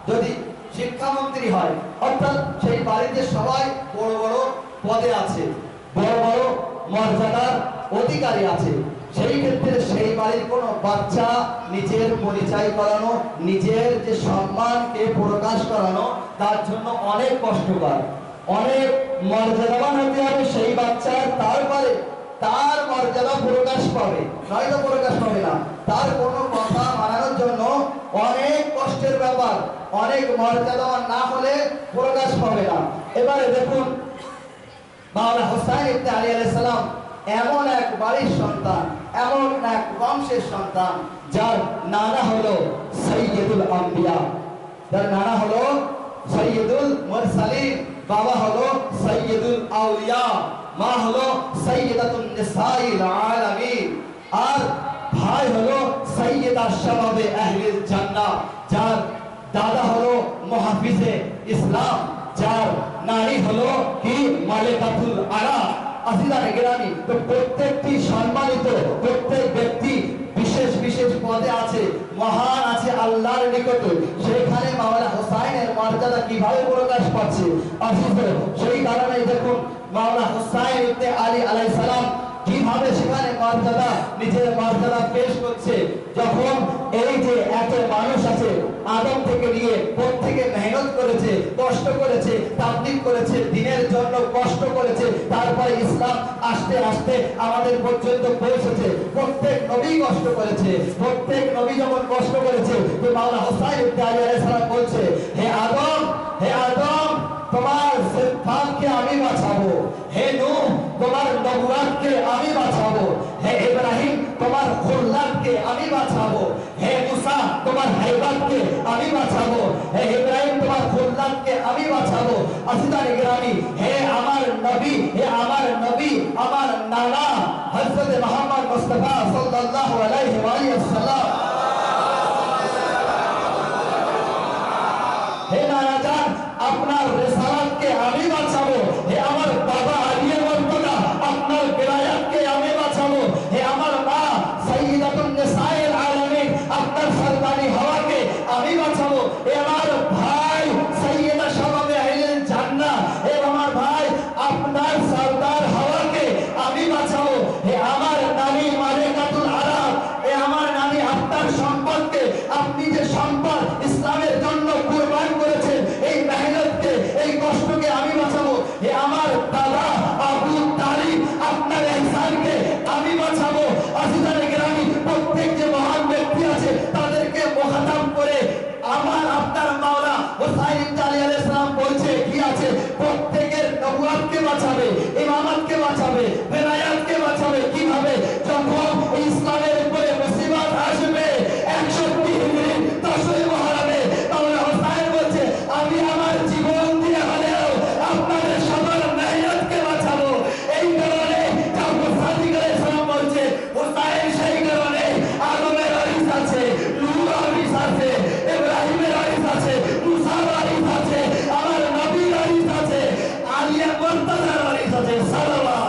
যদি শিক্ষামন্ত্রী হয়, অর্থাৎ সেই বাড়িতে সবাই বড় বড় পদে আছে, বড় বড় মর্যাদার অধিকারী আছে। সেই ক্ষেত্রে সেই বাড়ির কোনো বাচ্চা নিজের পরিচয় করানো, নিজের যে সম্মানকে প্রকাশ করানো, তার জন্য অনেক কষ্টকর, অনেক মর্যাদাবান হতে হবে সেই বাচ্চার, তারপরে তার মর্যাদা প্রকাশ পাবে, নয়তো প্রকাশ পাবে না। তার কোনো কথা মানানোর জন্য অনেক কষ্টের ব্যাপার, অনেক মর্যাদাবান না হলে প্রকাশ পাবে না। এবারে দেখুন, মাওলানা হোসাইন ইবনে আলী আলাইহিস সালাম এমন এক বাড়ির সন্তান, এমন এক বংশের সন্তান, যার নানা হলো সাইয়্যিদুল আম্বিয়া, যার নানা হলো সাইয়্যিদুল মুরসালিন, বাবা হলো সাইয়্যিদুল আউলিয়া, মা হলো সাইয়্যিদাতুন নিসাইল আলামিন, আর ভাই হলো সাইয়্যিদা শাবাবে আহলিল জান্নাহ, যার দাদা হলো মুহাফিজে ইসলাম, যার নারী হলো কি মালিকাতুল আরা। আসিদানে গ্রামী, তো প্রত্যেকটি সম্মানিত প্রত্যেক ব্যক্তি বিশেষ বিশেষ পদে আছে, মহান আছে আল্লাহর নিকটে। সেখানে মাওলানা হোসাইনের মর্যাদা কিভাবে প্রকাশ পাচ্ছে আসিফ, সেই কারণে দেখুন মাওলানা হোসাইন ইবনে আলী আলাইহিস সালাম কিভাবে সেখানে মর্যাদা, নিজের মর্যাদা পেশ করছে। যখন এই যে এত মানুষ আছে, আদম থেকে নিয়ে প্রত্যেকে মেহনত করেছে, কষ্ট করেছে, তাবলীগ করেছে, দ্বীনের জন্য কষ্ট করেছে, তারপরে ইসলাম আস্তে আস্তে আমাদের পর্যন্ত পৌঁছেছে। প্রত্যেক নবী কষ্ট করেছে, প্রত্যেক নবী যখন কষ্ট করেছে, তো মাওলানা হোসাইন ইবনে আলী আলাইহিস সালাম বলছে, হে আদম, হে আদম, তোমার সিফাতকে আমি বাঁচাবো, হে নূহ তোমার নবুয়াতকে আমি বাঁচাবো, হে ইব্রাহিম তোমার খুল্লাতকে আমি বাঁচাবো, হে মুসা তোমার হাইবাতকে আমি বাঁচাবো, হে ইব্রাহিম তোমার খুল্লাতকে আমি বাঁচাবো। আসিদানে গ্রামী, হে আমার নবী, হে আমার নবী, আমার নানা হযরত মুহাম্মদ মুস্তাফা সাল্লাল্লাহু আলাইহি ওয়াসাল্লাম, হে নানা জান, আপনার রিসালাতকে আমি বাঁচাবো, হে আমার বাবা আলীর মর্যাদা, আপনার বিলায়াতকে আমি বাঁচাবো, হে আমার মা সাইয়্যিদাতুন নিসাইল আলামিন, আপনার সরদারি হওয়াকে আমি বাঁচাবো, হে আমার ভাই সাইয়্যিদা শাবাবে আহলিল জান্নাহ, হে আমার ভাই আপনার সরদার হওয়াকে আমি বাঁচাবো, হে আমার নানী মালিকাতুল আরাব, হে আমার নানী আপনার সম্পদকে, আপনি যে সম্পদ ইসলামের জন্য কুরবান করেছেন, এই মেহনতকে, এই কষ্টকে আমি বাঁচাবো, হে আমার দাদা আবু তালিব আপনার ইহসানকে আমি বাঁচাবো। আসিদানে গ্রামী, প্রত্যেক যে মহান ব্যক্তি আছে তাদেরকে মুখাতাম করে আমার আপনার মাওলানা হোসাইন ইবনে আলী আলাইহিস সালাম বলছে কি আছে, প্রত্যেকের নবুয়াতকে বাঁচাবে, ইমামতকে বাঁচাবে, বেলায়াতকে বাঁচাবে। কিভাবে? যখন ইসলামের উপরে মুসিবত আসবে 61 হিজরি 10 মুহররমে মাওলানা হোসাইন বলছে, আমি আমার জীবন দিয়ে হলেও আপনাদের সবার মেহনতকে বাঁচাবো। এই কারণে জাফর সাদিক আলাইহিস সালাম বলছে, হোসাইন সেই কারণে আদমের ওয়ারিস আছে, নূহ ওয়ারিস আছে, ইব্রাহিমের ওয়ারিস আছে, মুসার ওয়ারিস আছে, আমার নবীর ওয়ারিস আছে, আলিয়া মুর্তাজার ওয়ারিস আছে। সাল্লাল্লাহু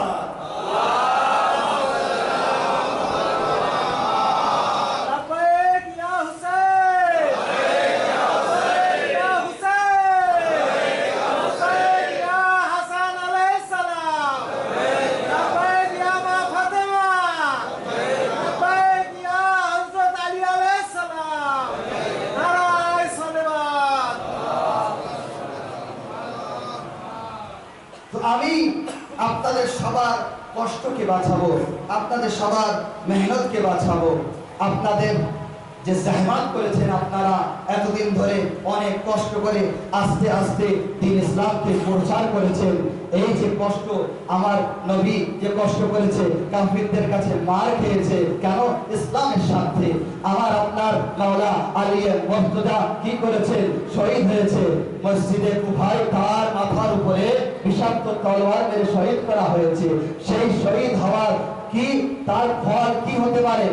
আমি আপনাদের সবার কষ্টকে বাঁচাবো, আপনাদের সবার মেহনতকে বাঁচাবো। আপনাদের যে জাহমাত করেছেন, আপনারা এতদিন ধরে অনেক কষ্ট করে আস্তে আস্তে দ্বীন ইসলামকে প্রচার করেছেন, এই যে কষ্ট, আমার নবী যে কষ্ট করেছে, কাফিরদের কাছে মার খেয়েছে, কেন? ইসলামের স্বার্থে। আমার আপনার মাওলা আলী মুর্তজা কি করেছেন? শহীদ হয়েছে মসজিদে কুফায়, তার মাথার উপরে বিষাক্ত তলোয়ার মেরে শহীদ করা হয়েছে। সেই শহীদ হওয়ার কি তার ফল কি হতে পারে?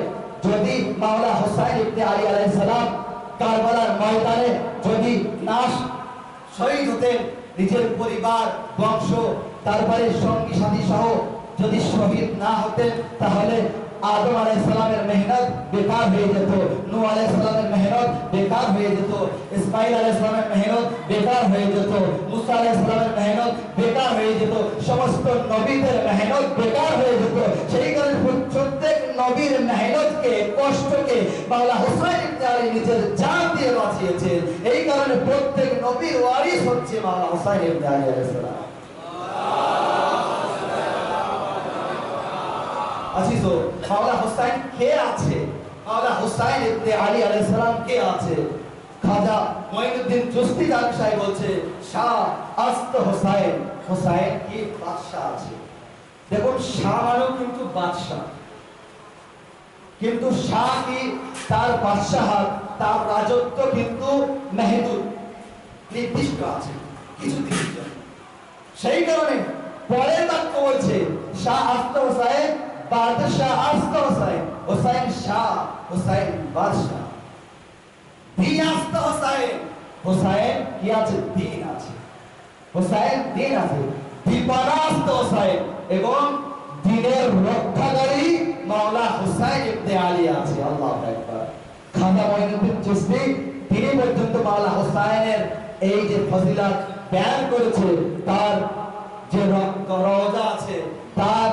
যদি মাওলানা হোসাইন ইবনে আলী আলাইহিস সালাম কারবালার ময়দানে যদি নাশ শহীদ হতেন, নিজের পরিবার বংশ তারপরে সঙ্গী সাথী সহ যদি শহীদ না হতেন, তাহলে আদম আলাইহিস সালামের মেহনত বেকার হয়ে যেত, নূহ আলাইহিস সালামের মেহনত বেকার হয়ে যেত, ইসমাঈল আলাইহিস সালামের মেহনত বেকার হয়ে যেত, মুসা আলাইহিস সালামের মেহনত বেকার হয়ে যেত, সমস্ত নবীদের মেহনত বেকার হয়ে যেত। সেই কারণে প্রত্যেক নবীর মেহনতকে, কষ্টকে মাওলানা হোসাইন ইবনে আলী নিজের জান দিয়ে বাঁচিয়েছেন। এই কারণে প্রত্যেক নবীর ওয়ারিস হচ্ছে মাওলানা হোসাইন ইবনে আলী আলাইহিস সালাম। আজিজো, মাওলা হুসাইন কে আছে? মাওলা হুসাইন ইবনে আলী আলাইহিস সালাম কে আছে? খাজা মঈনুদ্দিন চিশতি তার বিষয়ে বলছে শাহ আস্ত হুসাইন, হুসাইন কি বাদশা আছে। দেখুন শাহ মানেও কিন্তু বাদশা, কিন্তু শাহ কি তার বাদশাহত, তার রাজত্ব কিন্তু মেহদুদ, নির্দিষ্ট আছে কিছু দিনের জন্য। সেই কারণে পরের বাক্য বলছে শাহ আস্ত হুসাইন, বাদশাহ আস্ত হুসাইন, হুসাইন শাহ, হুসাইন বাদশাহ। দিন আস্ত হুসাইন, হুসাইন কি আছে? দিন আছে, হুসাইন দিন আছে। দিপানা আস্ত হুসাইন, এবং দিনের রক্ষাকারী মাওলা হুসাইন ইবনে আলী আছে। আল্লাহু আকবার। খাজা মঈনুদ্দিন চিশতি তিনি পর্যন্ত মাওলা হুসাইনের এই যে ফজিলত বয়ান করেছে, তার যে রওজা আছে, তার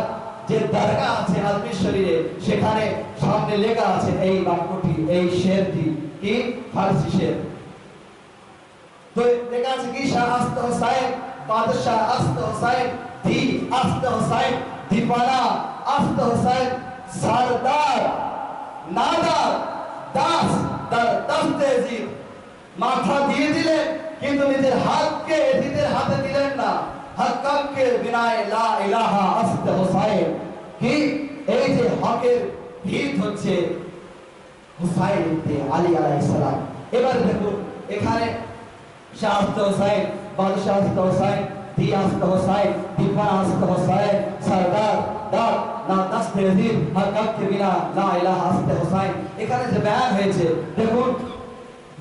যে দরগাহ আছে আজমির শরীরে, সেখানে সামনে লেখা আছে এই বাক্যটি, এই শেরটি কি ফারসি শের। তো লেখা আছে কি শাহ আস্ত হুসাইন, বাদশাহ আস্ত হুসাইন, দি আস্ত হুসাইন, দীপানা আস্ত হুসাইন, সরদার নাদার দাস দার দস্তে জিদ। মাথা দিয়ে দিলেন কিন্তু নিজের হাতকে এজিদের হাতে দিলেন না। হককে বিনায় লা ইলাহা আস্ত হুসাইন, কি এই যে হকের ভিত হচ্ছে হুসাইন ইবনে আলী আলাইহিস সালাম। এবার দেখুন এখানে শাহ আস্ত হুসাইন, বাদশাহ আস্ত হুসাইন, দি আস্ত হুসাইন, দীপানা আস্ত হুসাইন, সরদার দাদ না দস্তে জিদ, হককে বিনা লা ইলাহা আস্ত হুসাইন, এখানে যে বয়ান হয়েছে দেখুন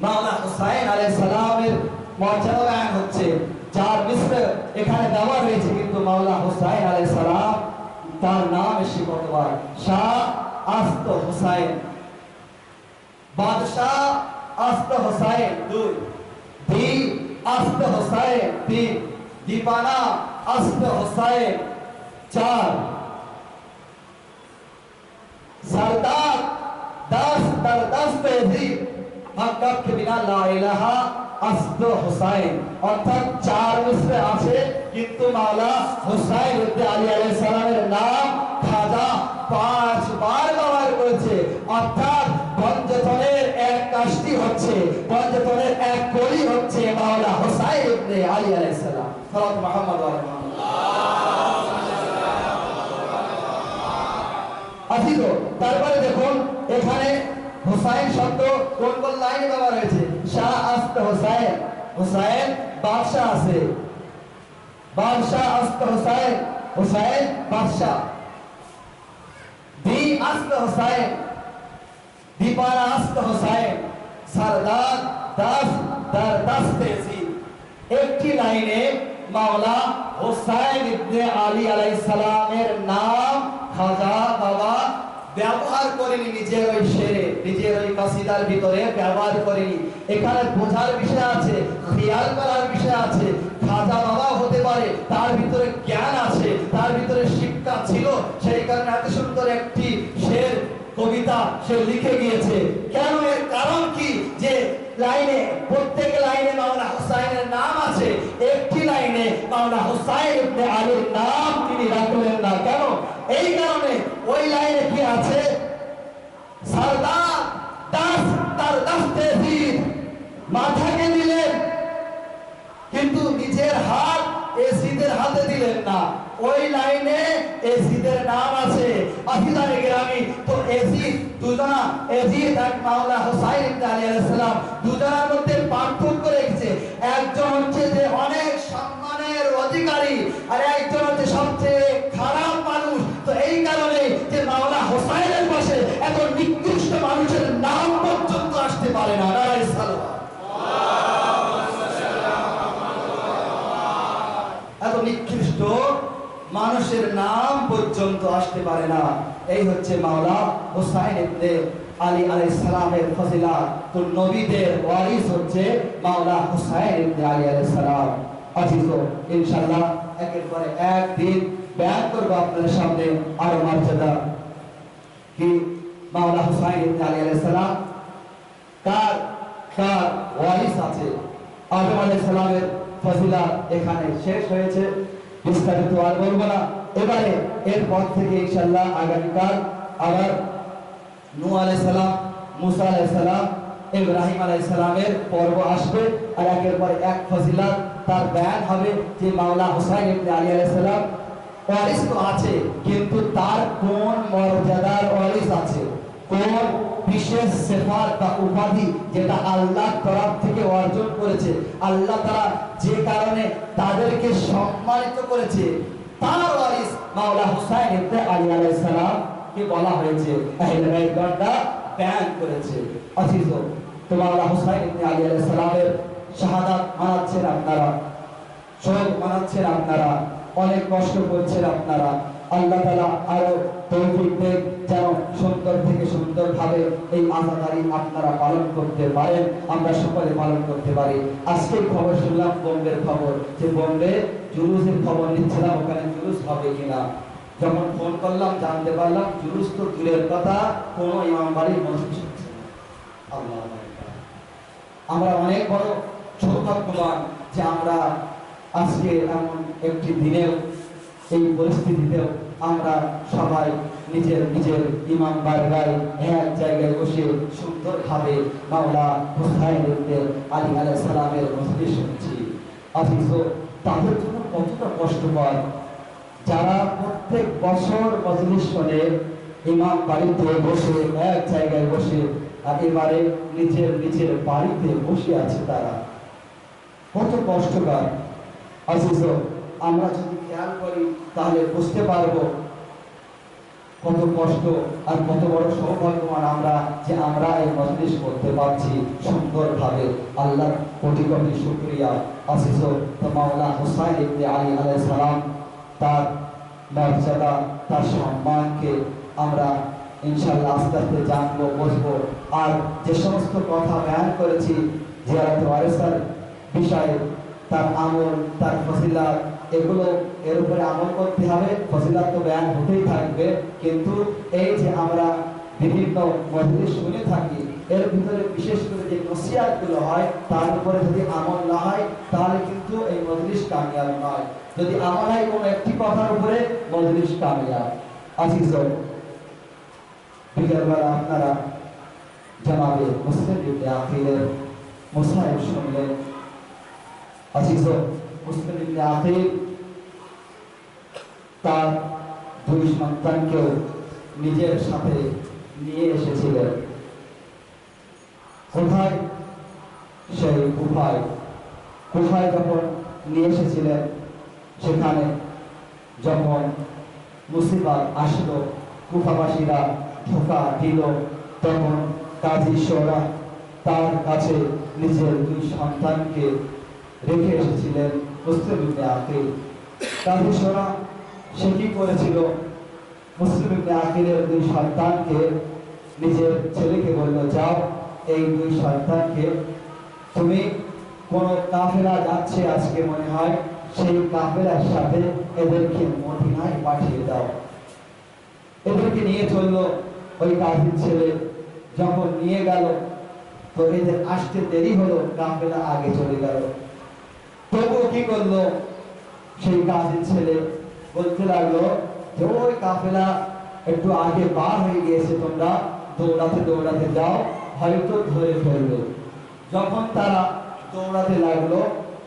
মাওলা হুসাইন আলাইহিস সালামের মর্যাদা বয়ান হচ্ছে। যার মিসর এখানে দেওয়া হয়েছে, কিন্তু মাওলা হুসাইন আলাইহিস সালাম তার নাম এসে কতবার? শাহ আস্ত হুসাইন, বাদশাহ আস্ত হুসাইন 2, দি আস্ত হুসাইন 3, দীপানা আস্ত হুসাইন 4, সরদার দাস দার দস্তে জিদ, হককে বিনা লা ইলাহা আস্ত হুসাইন। অর্থাৎ 4 মিসরে আছে, কিন্তু মাওলা হুসাইন ইবনে আলী আলাইহিস সালামের নাম খাজা 5 বার ব্যবহার করেছে। অর্থাৎ পঞ্চতনের এক কাষ্টি হচ্ছে, পঞ্চতনের এক কলি হচ্ছে মাওলা হুসাইন ইবনে আলী আলাইহিস সালাম। সাল্লাল্লাহু মুহাম্মদ ওয়া আলা আজিজ। তারপরে দেখুন এখানে হুসাইন শব্দ কোন কোন লাইনে ব্যবহার হয়েছে? শাহ আস্ত হুসাইন, হুসাইন বাদশাহ আছে, বাদশাহ আস্ত হুসাইন, হুসাইন বাদশাহ। দি আস্ত হুসাইন, দীপানা আস্ত হুসাইন, সরদার দাস দার দস্তে জিদ। একটি লাইনে মাওলা হুসাইন ইবনে আলী আলাইহিস সালামের নাম খাজা বাবা ব্যবহার করেনি নিজের ওই শেরে, নিজের ওই কাসিদার ভিতরে ব্যবহার করেনি। এখানে বোঝার বিষয় আছে, খেয়াল করার বিষয় আছে। খাজা বাবা হতে পারে তার ভিতরে জ্ঞান আছে, তার ভিতরে শিক্ষা ছিল, সেই কারণে এত সুন্দর একটি শের কবিতা সে লিখে গিয়েছে। কেন? এর কারণ কি? যে লাইনে, প্রত্যেক লাইনে মাওলা হুসাইনের নাম আছে, একটি লাইনে মাওলা হুসাইন ইবনে আলীর নাম তিনি রাখলেন না। কেন? এই কারণে ওই লাইনে কি আছে? সরদার দাস তার দস্তে জিদ, মাথাকে দিলেন কিন্তু নিজের হাত এজিদের হাতে দিলেন না। ওই লাইনে এজিদের নাম আছে। আফিদানে গ্রামী তো এজিদ দুজনা, এজিদ আর মাওলা হুসাইন ইবনে আলী আলাইহিস সালাম দুজনার মধ্যে পার্থক্য রেখেছে। একজন হচ্ছে যে অনেক সম্মানের অধিকারী, আর একজন হচ্ছে সবচেয়ে খারাপ মানুষ। তো এই কারণে যে মাওলা হুসাইনের পাশে এত নিকৃষ্ট মানুষের নাম পর্যন্ত আসতে পারে না। নারায়ে সালাওয়াত। এত নিকৃষ্ট মানুষের নাম পর্যন্ত আসতে পারে না। এই হচ্ছে মাওলা হুসাইন ইবনে আলী আলাইহিস সালামের ফজিলত। তো নবীদের ওয়ারিস হচ্ছে মাওলা হুসাইন ইবনে আলী আলাইহিস সালাম। আজিজ, ইনশাআল্লাহ একের পরে এক দিন বয়ান করব আপনাদের সামনে আরো মর্যাদা কি মাওলা হুসাইন ইবনে আলী আলাইহিস সালাম কার কার ওয়ারিস আছে। আদম আলাইহিস সালামের ফজিলত এখানে শেষ হয়েছে, বিস্তারিত আর বলবো না। এবারে এরপর থেকে ইনশাআল্লাহ আগামীকাল আবার নূহ আলাইহিস সালাম, মুসা আলাইহিস সালাম, ইব্রাহিম আলাইহিস সালামের পর্ব আসবে। আর একের পর এক ফজিলত তার বয়ান হবে যে মাওলা হুসাইন ইবনে আলী আলাইহিস সালাম ওয়ারিস তো আছে, কিন্তু তার কোন মর্যাদার ওয়ারিস আছে, কোন বিশেষ সিফাত বা উপাধি যেটা আল্লাহর তরফ থেকে অর্জন করেছে, আল্লাহ তাআলা যে কারণে তাদেরকে সম্মানিত করেছে, তার ওয়ারিস মাওলা হুসাইন ইবনে আলী আলাইহিস সালাম কে বলা হয়েছে। আহলে বাইতগণরা বয়ান করেছে। আজিজ, তো মাওলা হুসাইন ইবনে আলী আলাইহিস সালামের শাহাদাত মানাচ্ছেন আপনারা, শহীদ মানাচ্ছেন আপনারা, অনেক কষ্ট করছেন আপনারা। আল্লাহ তাআলা আরো তৌফিক দেন যেন সুন্দর থেকে সুন্দর ভাবে এই আজাদারি আপনারা পালন করতে পারেন, আমরা সকলে পালন করতে পারি। আজকে খবর শুনলাম বোম্বের খবর, যে বোম্বে জুলুসের খবর নিচ্ছিলাম, ওখানে জুলুস হবে কিনা। যখন ফোন করলাম জানতে পারলাম জুলুস তো দূরের কথা, কোনো ইমাম বাড়ির মসজিদ হচ্ছে না। আল্লাহ, আমরা অনেক বড় সৌভাগ্যবান যে আমরা আজকে এমন একটি দিনেও, এই পরিস্থিতিতেও আমরা সবাই নিজের নিজের ইমাম বারগায় এক জায়গায় বসে সুন্দরভাবে মাওলা হুসাইন ইবনে আলী আলাইহিস সালামের মজলিস শুনছি। আজিজ, তাদের জন্য কতটা কষ্টকর যারা প্রত্যেক বছর মজলিস শোনে, ইমাম বাড়িতে বসে এক জায়গায় বসে, আর এবারে নিজের নিজের বাড়িতে বসে আছে, তারা কত কষ্টকর। আজিজ, আমরা যদি খেয়াল করি তাহলে বুঝতে পারবো কত কষ্ট আর কত বড় সৌভাগ্যবান আমরা যে আমরা এই মজলিস করতে পারছি সুন্দরভাবে। আল্লাহর কোটি কোটি শুকরিয়া। আজিজ, তো মাওলা হুসাইন ইবনে আলী আলাইহিস সালাম তার মর্যাদা, তার সম্মানকে আমরা ইনশাআল্লাহ আস্তে আস্তে জানবো, বুঝবো। আর যে সমস্ত কথা বয়ান করেছি জিয়ারত ওয়ারিসের বিষয়ে, তার আমল, তার ফজিলত, এগুলো এর উপরে আমল করতে হবে। ফজিলত তো বয়ান হতেই থাকবে, কিন্তু এই যে আমরা বিভিন্ন মজলিস শুনে থাকি, এর ভিতরে বিশেষ করে যে নসিহতগুলো হয় তার উপরে যদি আমল না হয় তাহলে কিন্তু এই মজলিস কামিয়াব নয়। যদি আমল হয় কোনো একটি কথার উপরে, মজলিস কামিয়াব। আজিজ, বিকেলবেলা আপনারা জানাবে মুসলিম ইবনে আকিলের মুসাইব শুনলেন। আজিজ, মুসলিম ইবনে আকিল তার দুই সন্তানকেও নিজের সাথে নিয়ে এসেছিলেন। কোথায়? সেই কুফায় যখন নিয়ে এসেছিলেন, সেখানে যখন মুসিবত আসলো, কুফাবাসীরা ধোঁকা দিল, তখন কাজী শোরা তার কাছে নিজের দুই সন্তানকে রেখে এসেছিলেন মুসলিম ইবনে আকিল। কাজী শোরা সে কি করেছিল? মুসলিম ইবনে আকিলের দুই সন্তানকে, নিজের ছেলেকে বলল, যাও এই দুই সন্তানকে তুমি কোন কাফেলা যাচ্ছে আজকে মনে হয়, সেই কাফেলার সাথে এদেরকে মদিনায় পাঠিয়ে দাও। এদেরকে নিয়ে চললো ওই কাজীর ছেলে। যখন নিয়ে গেল তো এদের আসতে দেরি হলো, কাফেলা আগে চলে গেল। তবুও কি করলো সেই কাজীর ছেলে? বলতে লাগলো যে ওই কাফেলা একটু আগে বার হয়ে গিয়েছে, তোমরা দৌড়াতে দৌড়াতে যাও, হয়তো ধরে ফেলবে। যখন তারা দৌড়াতে লাগলো,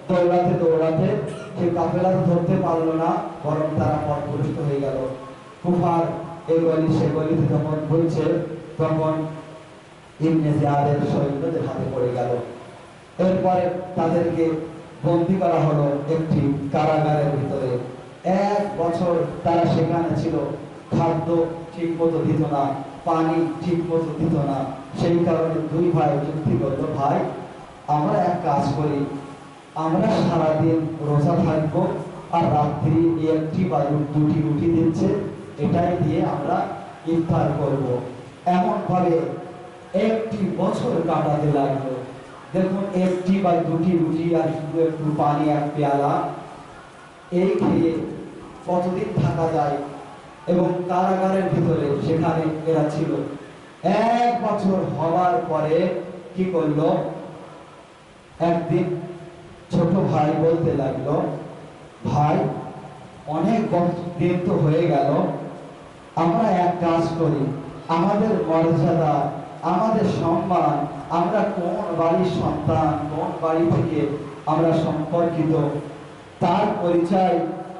দৌড়াতে দৌড়াতে সেই কাফেলা ধরতে পারলো না, বরং তারা পথভ্রষ্ট হয়ে গেল। কুফার এই গলি সে গলিতে যখন বলছে, তখন ইবনে জিয়াদের সৈন্যদের হাতে পড়ে গেল। এরপরে তাদেরকে বন্দী করা হলো একটি কারাগারের ভিতরে। 1 বছর তারা সেখানে ছিল। খাদ্য ঠিক মতো দিত না, পানি ঠিক মতো দিত না। সেই কারণে দুই ভাই চুক্তি করলো, ভাই আমরা এক কাজ করি, আমরা সারাদিন রোজা থাকবো, আর রাত্রি একটি বা দুটি রুটি দিচ্ছে, এটাই দিয়ে আমরা ইফতার করব। এমন ভাবে 1 বছর কাটাতে লাগলো। দেখুন, একটি বা দুটি রুটি আর শুধু একটু পানি, এক পেয়ালা, এই খেয়ে কতদিন থাকা যায়? এবং কারাগারের ভিতরে সেখানে এরা ছিল। 1 বছর হওয়ার পরে কি করলো? একদিন ছোট ভাই বলতে লাগলো, ভাই অনেক দিন তো হয়ে গেল, আমরা এক কাজ করি, আমাদের মর্যাদা, আমাদের সম্মান, আমরা কোন বাড়ির সন্তান, কোন বাড়ি থেকে আমরা সম্পর্কিত, তার পরিচয়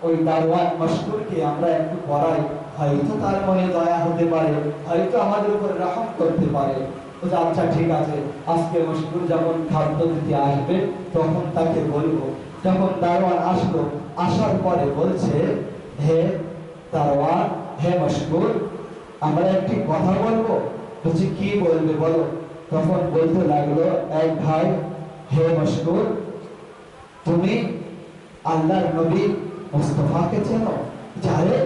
ওই দারওয়ান মশকুরকে আমরা একটু পড়াই, হয়তো তার মনে দয়া হতে পারে, হয়তো আমাদের উপর রহম করতে পারে। আচ্ছা ঠিক আছে, আজকে মশকুর যখন খাদ্য দিতে আসবে তখন তাকে বলবো। যখন দারওয়ান আসলো, আসার পরে বলছে, হে দারওয়ান, হে মশকুর, আমরা একটি কথা বলবো। বলছি কি বলবে বলো। তখন বলতে লাগলো, এক ভাই, হে মশকুর, তুমি আল্লাহর নবী মুস্তাফাকে চেনো? যারে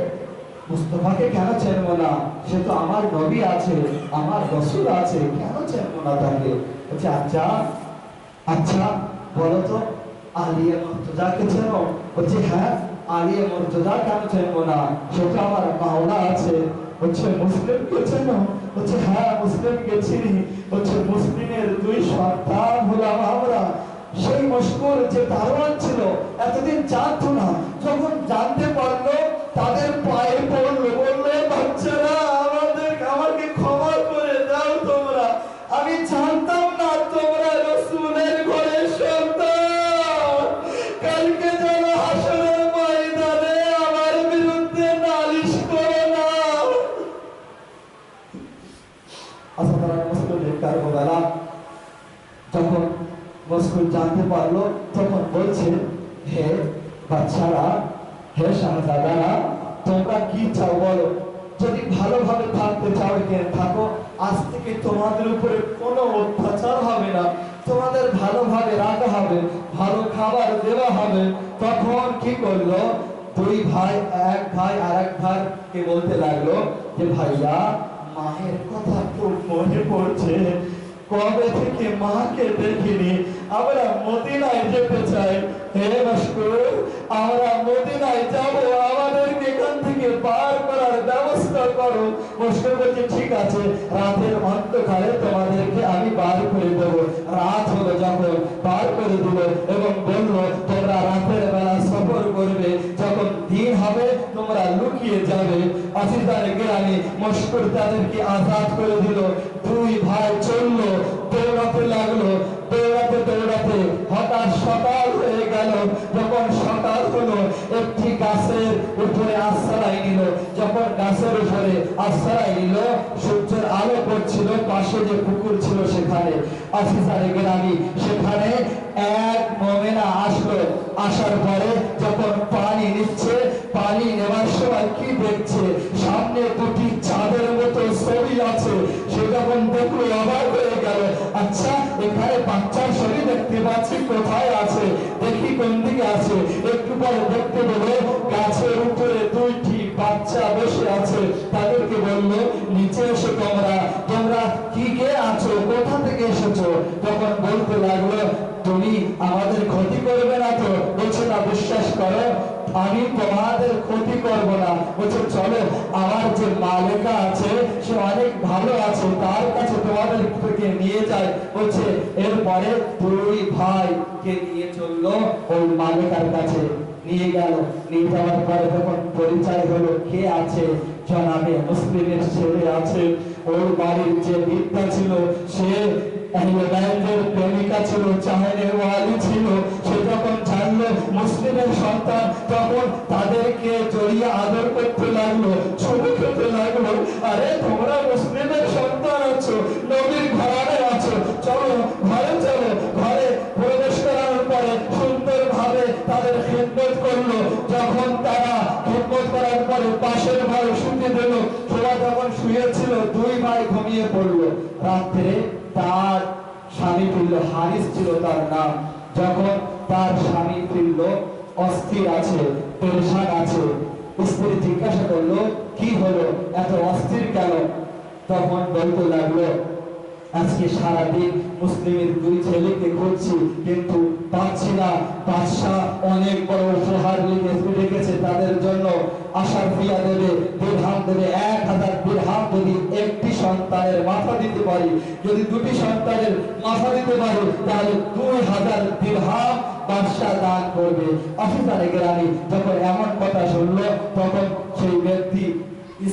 মুস্তাফাকে কেন চেনবো না, সে তো আমার নবী আছে, আমার রাসূল আছে, কেন চেনবো না তাকে? বলছে আচ্ছা আচ্ছা বলো তো আলিয়ে মুর্তজাকে চেনো? বলছে হ্যাঁ, আলিয়ে মুর্তজা কেন চেনবো না, সে তো আমার মাওলা আছে। বলছে মুসলিমকে চেনো? বলছে হ্যাঁ, মুসলিমকে চিনি। বলছে মুসলিমের দুই সন্তান হলাম আমরা। সেই মশকুর যে দারোয়ান ছিল এতদিন জানতো না, যখন জানতে পারলো তাদের পায়ে পড়লো, বললো বাচ্চারা আমাকে ক্ষমা করে দাও তোমরা, আমি জানতাম না তোমরা রাসূলের ঘরের সন্তান। কালকে যেন হাসরের ময়দানে আমার বিরুদ্ধে নালিশ করো না। আসসালামু মুসলিমের কারবালা যখন মশকুর জানতে পারলো তখন বলছে, হে বাচ্চারা, হে শাহজাদারা, তোমরা কি চাও বলো? যদি ভালোভাবে থাকতে চাও এখানে থাকো, আজ থেকে তোমাদের উপরে কোনো অত্যাচার হবে না, তোমাদের ভালোভাবে রাখা হবে, ভালো খাবার দেওয়া হবে। তখন কি করলো, দুই ভাই, এক ভাই আর এক ভাইকে বলতে লাগলো যে ভাইয়া, মায়ের কথা খুব মনে পড়ছে, কবে থেকে মাকে দেখিনি, আমরা মদিনায় যেতে চাই। হে মশকুর, আমরা মদিনায় যাব, আমাদেরকে এখান থেকে পার করার ব্যবস্থা করো। মশকুর বলছে ঠিক আছে, রাতের অন্ধকারে তোমাদেরকে আমি বার করে দেব। রাত হলো যখন, বার করে দিল এবং বলল তোমরা রাতের বেলা সফর করবে, যখন দিন হবে তোমরা লুকিয়ে যাবে। আসিদারে গ্রামে মশকুর তাদেরকে আজাদ করে দিল। দুই ভাই চললো, দৌড়াতে লাগলো, দৌড়াতে দৌড়াতে হঠাৎ সকাল হয়ে গেল। যখন সকাল হলো, একটি গাছের উপরে আশ্রয় নিল। যখন গাছের উপরে আশ্রয় নিল, সূর্যের আলো পড়ছিল, পাশে যে পুকুর ছিল সেখানে আসিদারে গ্রামে, সেখানে এক মুমিনা আসলো। আসার পরে যখন পানি নিচ্ছে, পানি নেওয়ার সময় কি দেখছে, সামনে দুটি চাঁদের মতো ছবি আছে। সে যখন দেখলো অবাক হয়ে গেল, আচ্ছা এখানে বাচ্চার ছবি দেখতে পাচ্ছি, কোথায় আছে দেখি কোন দিকে আছে। একটু পরে দেখতে পেলো গাছের উপরে দুইটি বাচ্চা বসে আছে। তাদেরকে বললো নিচে এসো, তোমরা কি কে আছো, কোথা থেকে এসেছো? তখন বলতে লাগলো তুমি আমাদের ক্ষতি করবে না তো? বলছে না, বিশ্বাস করো আমি তোমাদের ক্ষতি করব না। বলছে চলো, আমার যে মালিকা আছে সে অনেক ভালো আছে, তার কাছে তোমাদের নিয়ে যায়। বলছে এরপরে দুই ভাইকে নিয়ে চললো ওই মালিকার কাছে, নিয়ে গেল। নিয়ে যাওয়ার পরে যখন পরিচয় হলো কে আছে, জনাবে মুসলিমের ছেলে আছে। ওর বাড়ির যে বিদ্যা ছিল, সে প্রেমিকা ছিল, চাহের ওয়ালি ছিল। সে যখন জানলো মুসলিমের সন্তান, তখন তাদেরকে জড়িয়ে আদর করতে লাগলো, ছবি খেতে লাগলো। আরে তোমরা মুসলিমের সন্তান আছো, নবীর ঘরানায় আছো, চলো ঘরে চলো। ঘরে প্রবেশ করার পরে সুন্দর ভাবে তাদের খিদমত করলো। যখন তারা খিদমত করার পরে পাশের ভাই শুতে দিল। সবাই যখন শুয়েছিল, দুই ভাই ঘুমিয়ে পড়লো। রাত্রে তার স্বামী ফিরল, হারিস ছিল তার নাম। যখন তার স্বামী ফিরল, অস্থির আছে, পেরেশান আছে। স্ত্রী জিজ্ঞাসা করলো কি হলো, এত অস্থির কেন? তখন বলতে লাগলো আজকে সারাদিন মুসলিমের দুই ছেলেকে খুঁজছি কিন্তু পাচ্ছি না। বাদশাহ অনেক বড় উপহার রেখেছে তাদের জন্য, আশার ফিয়া দেবে, দিরহাম দেবে, 1000 দিরহাম যদি একটি সন্তানের মাথা দিতে পারি, যদি দুটি সন্তানের মাথা দিতে পারি, তাহলে 2000 দিরহাম বাদশা দান করবে। অফিসারে গ্রামে যখন এমন কথা শুনলো তখন সেই ব্যক্তি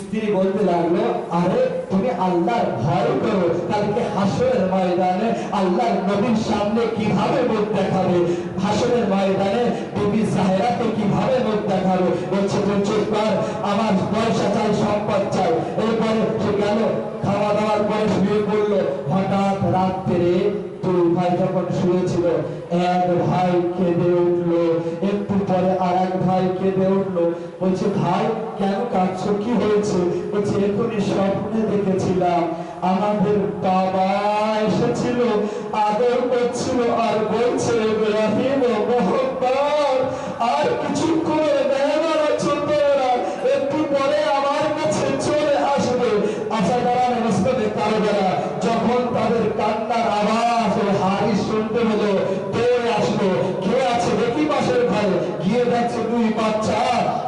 স্ত্রী বলতে লাগলো, আরে তুমি আল্লাহর ভয় করো, কালকে হাসরের ময়দানে আল্লাহর নবীর সামনে কিভাবে মুখ দেখাবে, হাসরের ময়দানে বিবি জাহেরাকে কিভাবে মুখ দেখাবে। বলছে তুমি চুপ কর, আমার পয়সা চাই, সম্পদ চাই। এরপরে সে গেল, খাওয়া দাওয়ার পরে শুয়ে পড়লো। হঠাৎ রাত্রে দুই ভাই যখন শুয়েছিল, এক ভাই কেঁদে উঠলো, একটু পরে আর এক ভাই কেঁদে উঠলো। বলছে ভাই কেন কাঁদছো, কি হয়েছে? বলছে এখনই স্বপ্নে দেখেছিলাম আমাদের বাবা এসেছিল, আদর করছিল আর বলছে ইব্রাহিম মোহাম্মদ আর কিছুক্ষণের মেহমান আছো তোমরা, একটু পরে আমার কাছে চলে আসবে। আশা করা মুসলিমে কারবালা যখন তাদের কান্নার আওয়াজ হারিস শুনতে হলো, দৌড়ে আসলো। কে আছে দেখি পাশের ঘরে, গিয়ে দেখছে দুই বাচ্চা।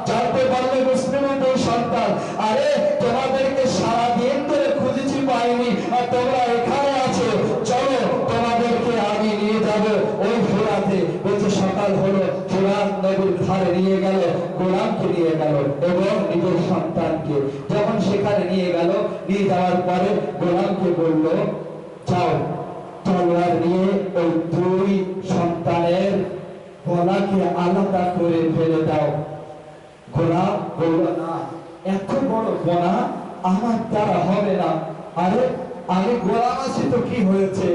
জানতে পারলে মুসলিমের দুই সন্তান। আরে তোমাদেরকে সারাদিন ধরে খুঁজেছি পাইনি, আর তোমরা এখানে আছো, চলো তোমাদেরকে আমি নিয়ে যাবো ওই ফোরাতে। বলছে সকাল হলো, ফোরাত নদীর ধারে নিয়ে গেল, গোলামকে নিয়ে গেল এবং নিজের সন্তানকে যখন সেখানে নিয়ে গেল, নিয়ে যাওয়ার পরে গোলামকে বলল, যাও তলোয়ার নিয়ে ওই দুই সন্তানের গলাকে আলাদা করে ফেলে দাও। গোলাম বলল, না এত বড় গোনা আমার দ্বারা হবে না। আরে আমি গোলাম আছি তো কি হয়েছে,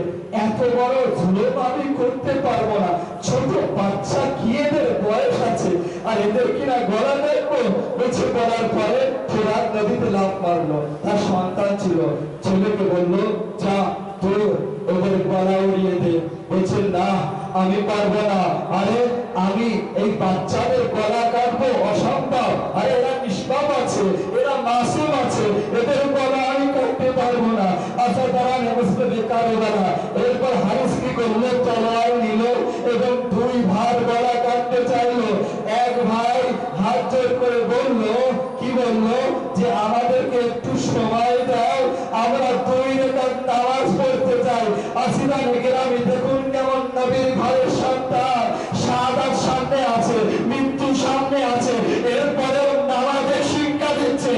এত বড় জুলুম আমি করতে পারবো না। ছোট বাচ্চা কি এদের বয়স আছে, আর এদের কিনা গলা দেখবো। বলছে বলার পরে ফোরাত নদীতে লাফ মারলো। তার সন্তান ছিল, ছেলেকে বললো, যা তুই ওদের গলা উড়িয়ে দে। বলছে না আমি পারবো না। আরে আমি এই বাচ্চাদের গলা কাটবো, অসম্ভব। আরে এরা নিষ্পাপ আছে, এরা মাসুম আছে, এদের গলা আমি কাটতে পারবো না। আশা করা মুসলিম কারবালা। এরপর হারিস কি করলো, তলোয়ার নিল এবং দুই ভাই গলা কাটতে চাইলো। এক ভাই হাত জোর করে বললো, কি বললো, যে আমাদেরকে একটু সময় দাও, আমরা দুই রাকাত নামাজ পড়তে চাই। আসিনা গ্রামে দেখুন কেমন নবীর ঘরের সন্তান, শাহাদাত সামনে আছে, মৃত্যু সামনে আছে, এরপরেও নামাজের শিক্ষা দিচ্ছে।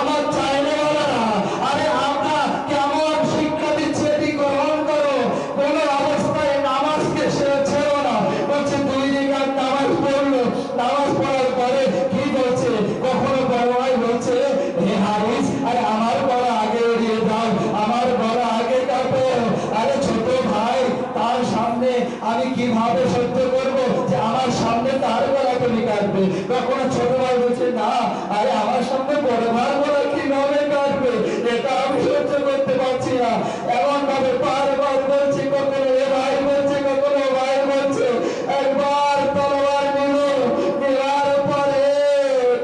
আমার চাইলে বলা না, আরে আমরা কেমন শিক্ষা দিচ্ছে এটি গ্রহণ করো, কোন অবস্থায় নামাজকে ছেড়ো না। বলছে দুই রাকাত নামাজ পড়লো, নামাজ পড়ার পরে কি বলছে, কখনো বড় ভাই বলছে, হে হারিস আরে আমার গলা আগে উড়িয়ে দাও, আমার গলা আগে কাটো। আরে ছোট ভাই তার সামনে আমি কিভাবে সহ্য করবো যে আমার সামনে তার গলা তুমি কাটবে। কখনো ছোট ভাই বলছে, না আরে আমার সামনে বড় ভাই গলা কিভাবে কাটবে, এটা আমি সহ্য করতে পারছি না। এমন ভাবে বারবার বলছি, কখনো এ ভাই বলছে, কখনো ভাই বলছে। একবার তলোয়ার নিল, নেওয়ার পরে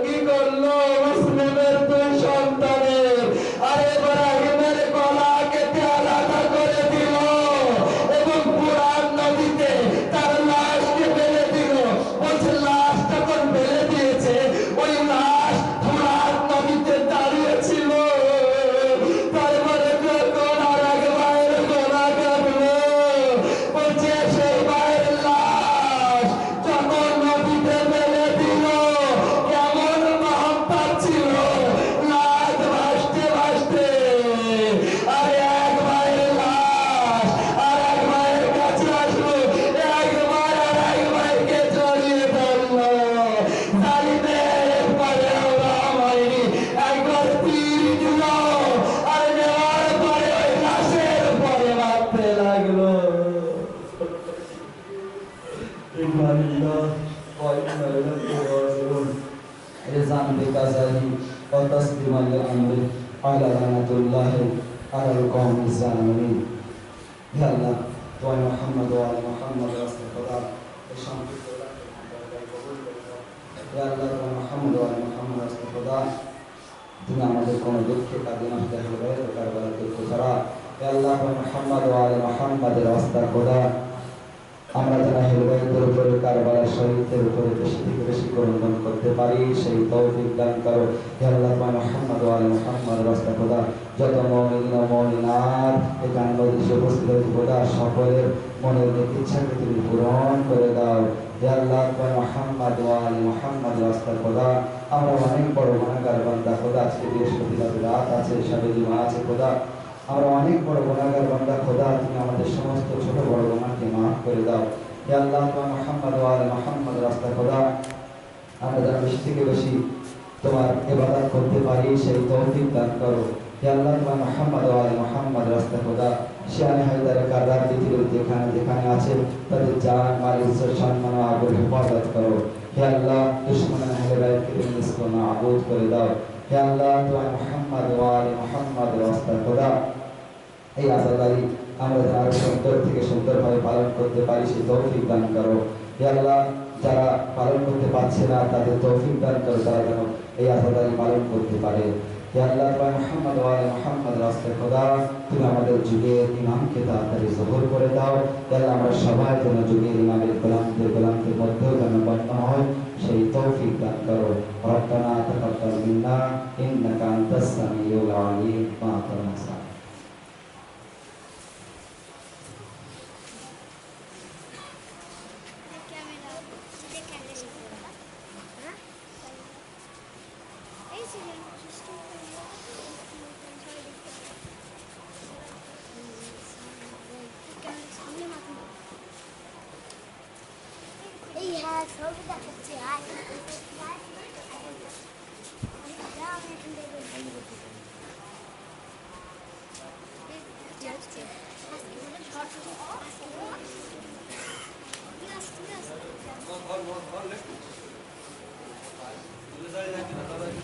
কি করলো, মুসলিমের দুই সন্তানের আরে ইব্রাহিমের গলা কেটে আলাদা করে দিল এবং ফোরাত নদীতে তার লাশকে ফেলে দিল। বলছে লাশ যখন ফেলে দিয়েছে, ওই লাশ ফোরাত নদীতে দাঁড়িয়ে ছিল। তারপরে যখন আর এক ভাইয়ের গলা কাটলো, বলছে সেই ভাইয়ের লাশ যখন নদীতে ফেলে দিল, কেমন মহব্বত ছিল, লাশ ভাসতে ভাসতে। আরে এক ভাইয়ের লাশ আর এক ভাইয়ের কাছে আসলো, এক ভাই আর এক ভাইকে জড়িয়ে ধরলো। জালিমের পরেও রাম হয়নি, একবার তীর দিল আর নেওয়ার পরে ওই লাশের পরে মারতে লাগলো। রিজান বিকাজাহি ওয়া তাসলিমান লিআমরি আলা রাহমাতুল্লাহি আলাল কওমিজ জালিমিন। হে আল্লাহ, ওয়া মুহাম্মদ ওয়া আলা মুহাম্মদ রাসূলুল্লাহ, এই সংক্ষিপ্ত কবুল করুন। হে আল্লাহ, ওয়া মুহাম্মদ ওয়া আলা মুহাম্মদ রাসূলুল্লাহ, তুমি আমাদের কোনো দুঃখে কাঁদে না দেখবে, কারবালার দুঃখ ছাড়া। হে আল্লাহ, ওয়া মুহাম্মদ ওয়া আলা মুহাম্মাদের রাস্তা খোদা, আমরা যারা হেলবাইতের উপরে কারবালার শহীদদের উপরে বেশি থেকে বেশি ক্রন্দন করতে পারি সেই তৌফিক দান করো। হে আল্লাহ মুহাম্মদ ওয়া আলি মুহাম্মদ রাস্তা খোদা যত মুমিন ও মুমিনাত এখানে মজলিসে উপস্থিত হয়েছে খোদা সকলের মনের ইচ্ছাকে তুমি পূরণ করে দাও। হে আল্লাহ মুহাম্মদ ওয়া আলি মুহাম্মদ রাস্তা খোদা আমরা অনেক বড় গুনাহগার বান্দা খোদা। আজকে বৃহস্পতিবার রাত আছে, শবে জুমা আছে খোদা। আমরা অনেক বড় গুনাহগার বান্দা খোদা, তুমি আমাদের সমস্ত ছোট বড় গুনাহকে মাফ করে দাও। হে আল্লাহ মুহাম্মদ ওয়া আলি মুহাম্মদ রাস্তা খোদা আমরা যারা বেশি থেকে বেশি তোমার ইবাদত করতে পারি সেই তৌফিক দান করো। হে আল্লাহ মুহাম্মদ ওয়া আলি মুহাম্মদ রাস্তা খোদা শানে হায়দার কারদার পৃথিবীর যেখানে যেখানে আছে তাদের জান মাল ইজ্জত সম্মান ও আবরুর হেফাজত করো। হে আল্লাহ দুশমন আহলে বাইতকে নিষ্কো নাবুদ করে দাও। হে আল্লাহ মুহাম্মদ ওয়া আলি মুহাম্মদ রাস্তা খোদা এই আজাদারি আমরা যারা সুন্দর থেকে সুন্দরভাবে পালন করতে পারি সেই তৌফিক দান করো। হে আল্লাহ যারা পালন করতে পারছে না তাদের তৌফিক দান করো, তারা যেন এই আজাদারি পালন করতে পারে। হে আল্লাহ মুহাম্মদ ওয়া আলি মুহাম্মদ রাস্তা খোদা তুমি আমাদের যুগের ইমামকে তাড়াতাড়ি জোহর করে দাও। হে আল্লাহ আমরা সবাই যেন যুগের ইমামের গোলামদের মধ্যেও যেন বন্ধ হয় সেই তৌফিক দান করো। রব্বানা তাকাব্বাল মিন্না ইন্নাকা আনতাস সামিউল আলিম ওয়া আনতা Var.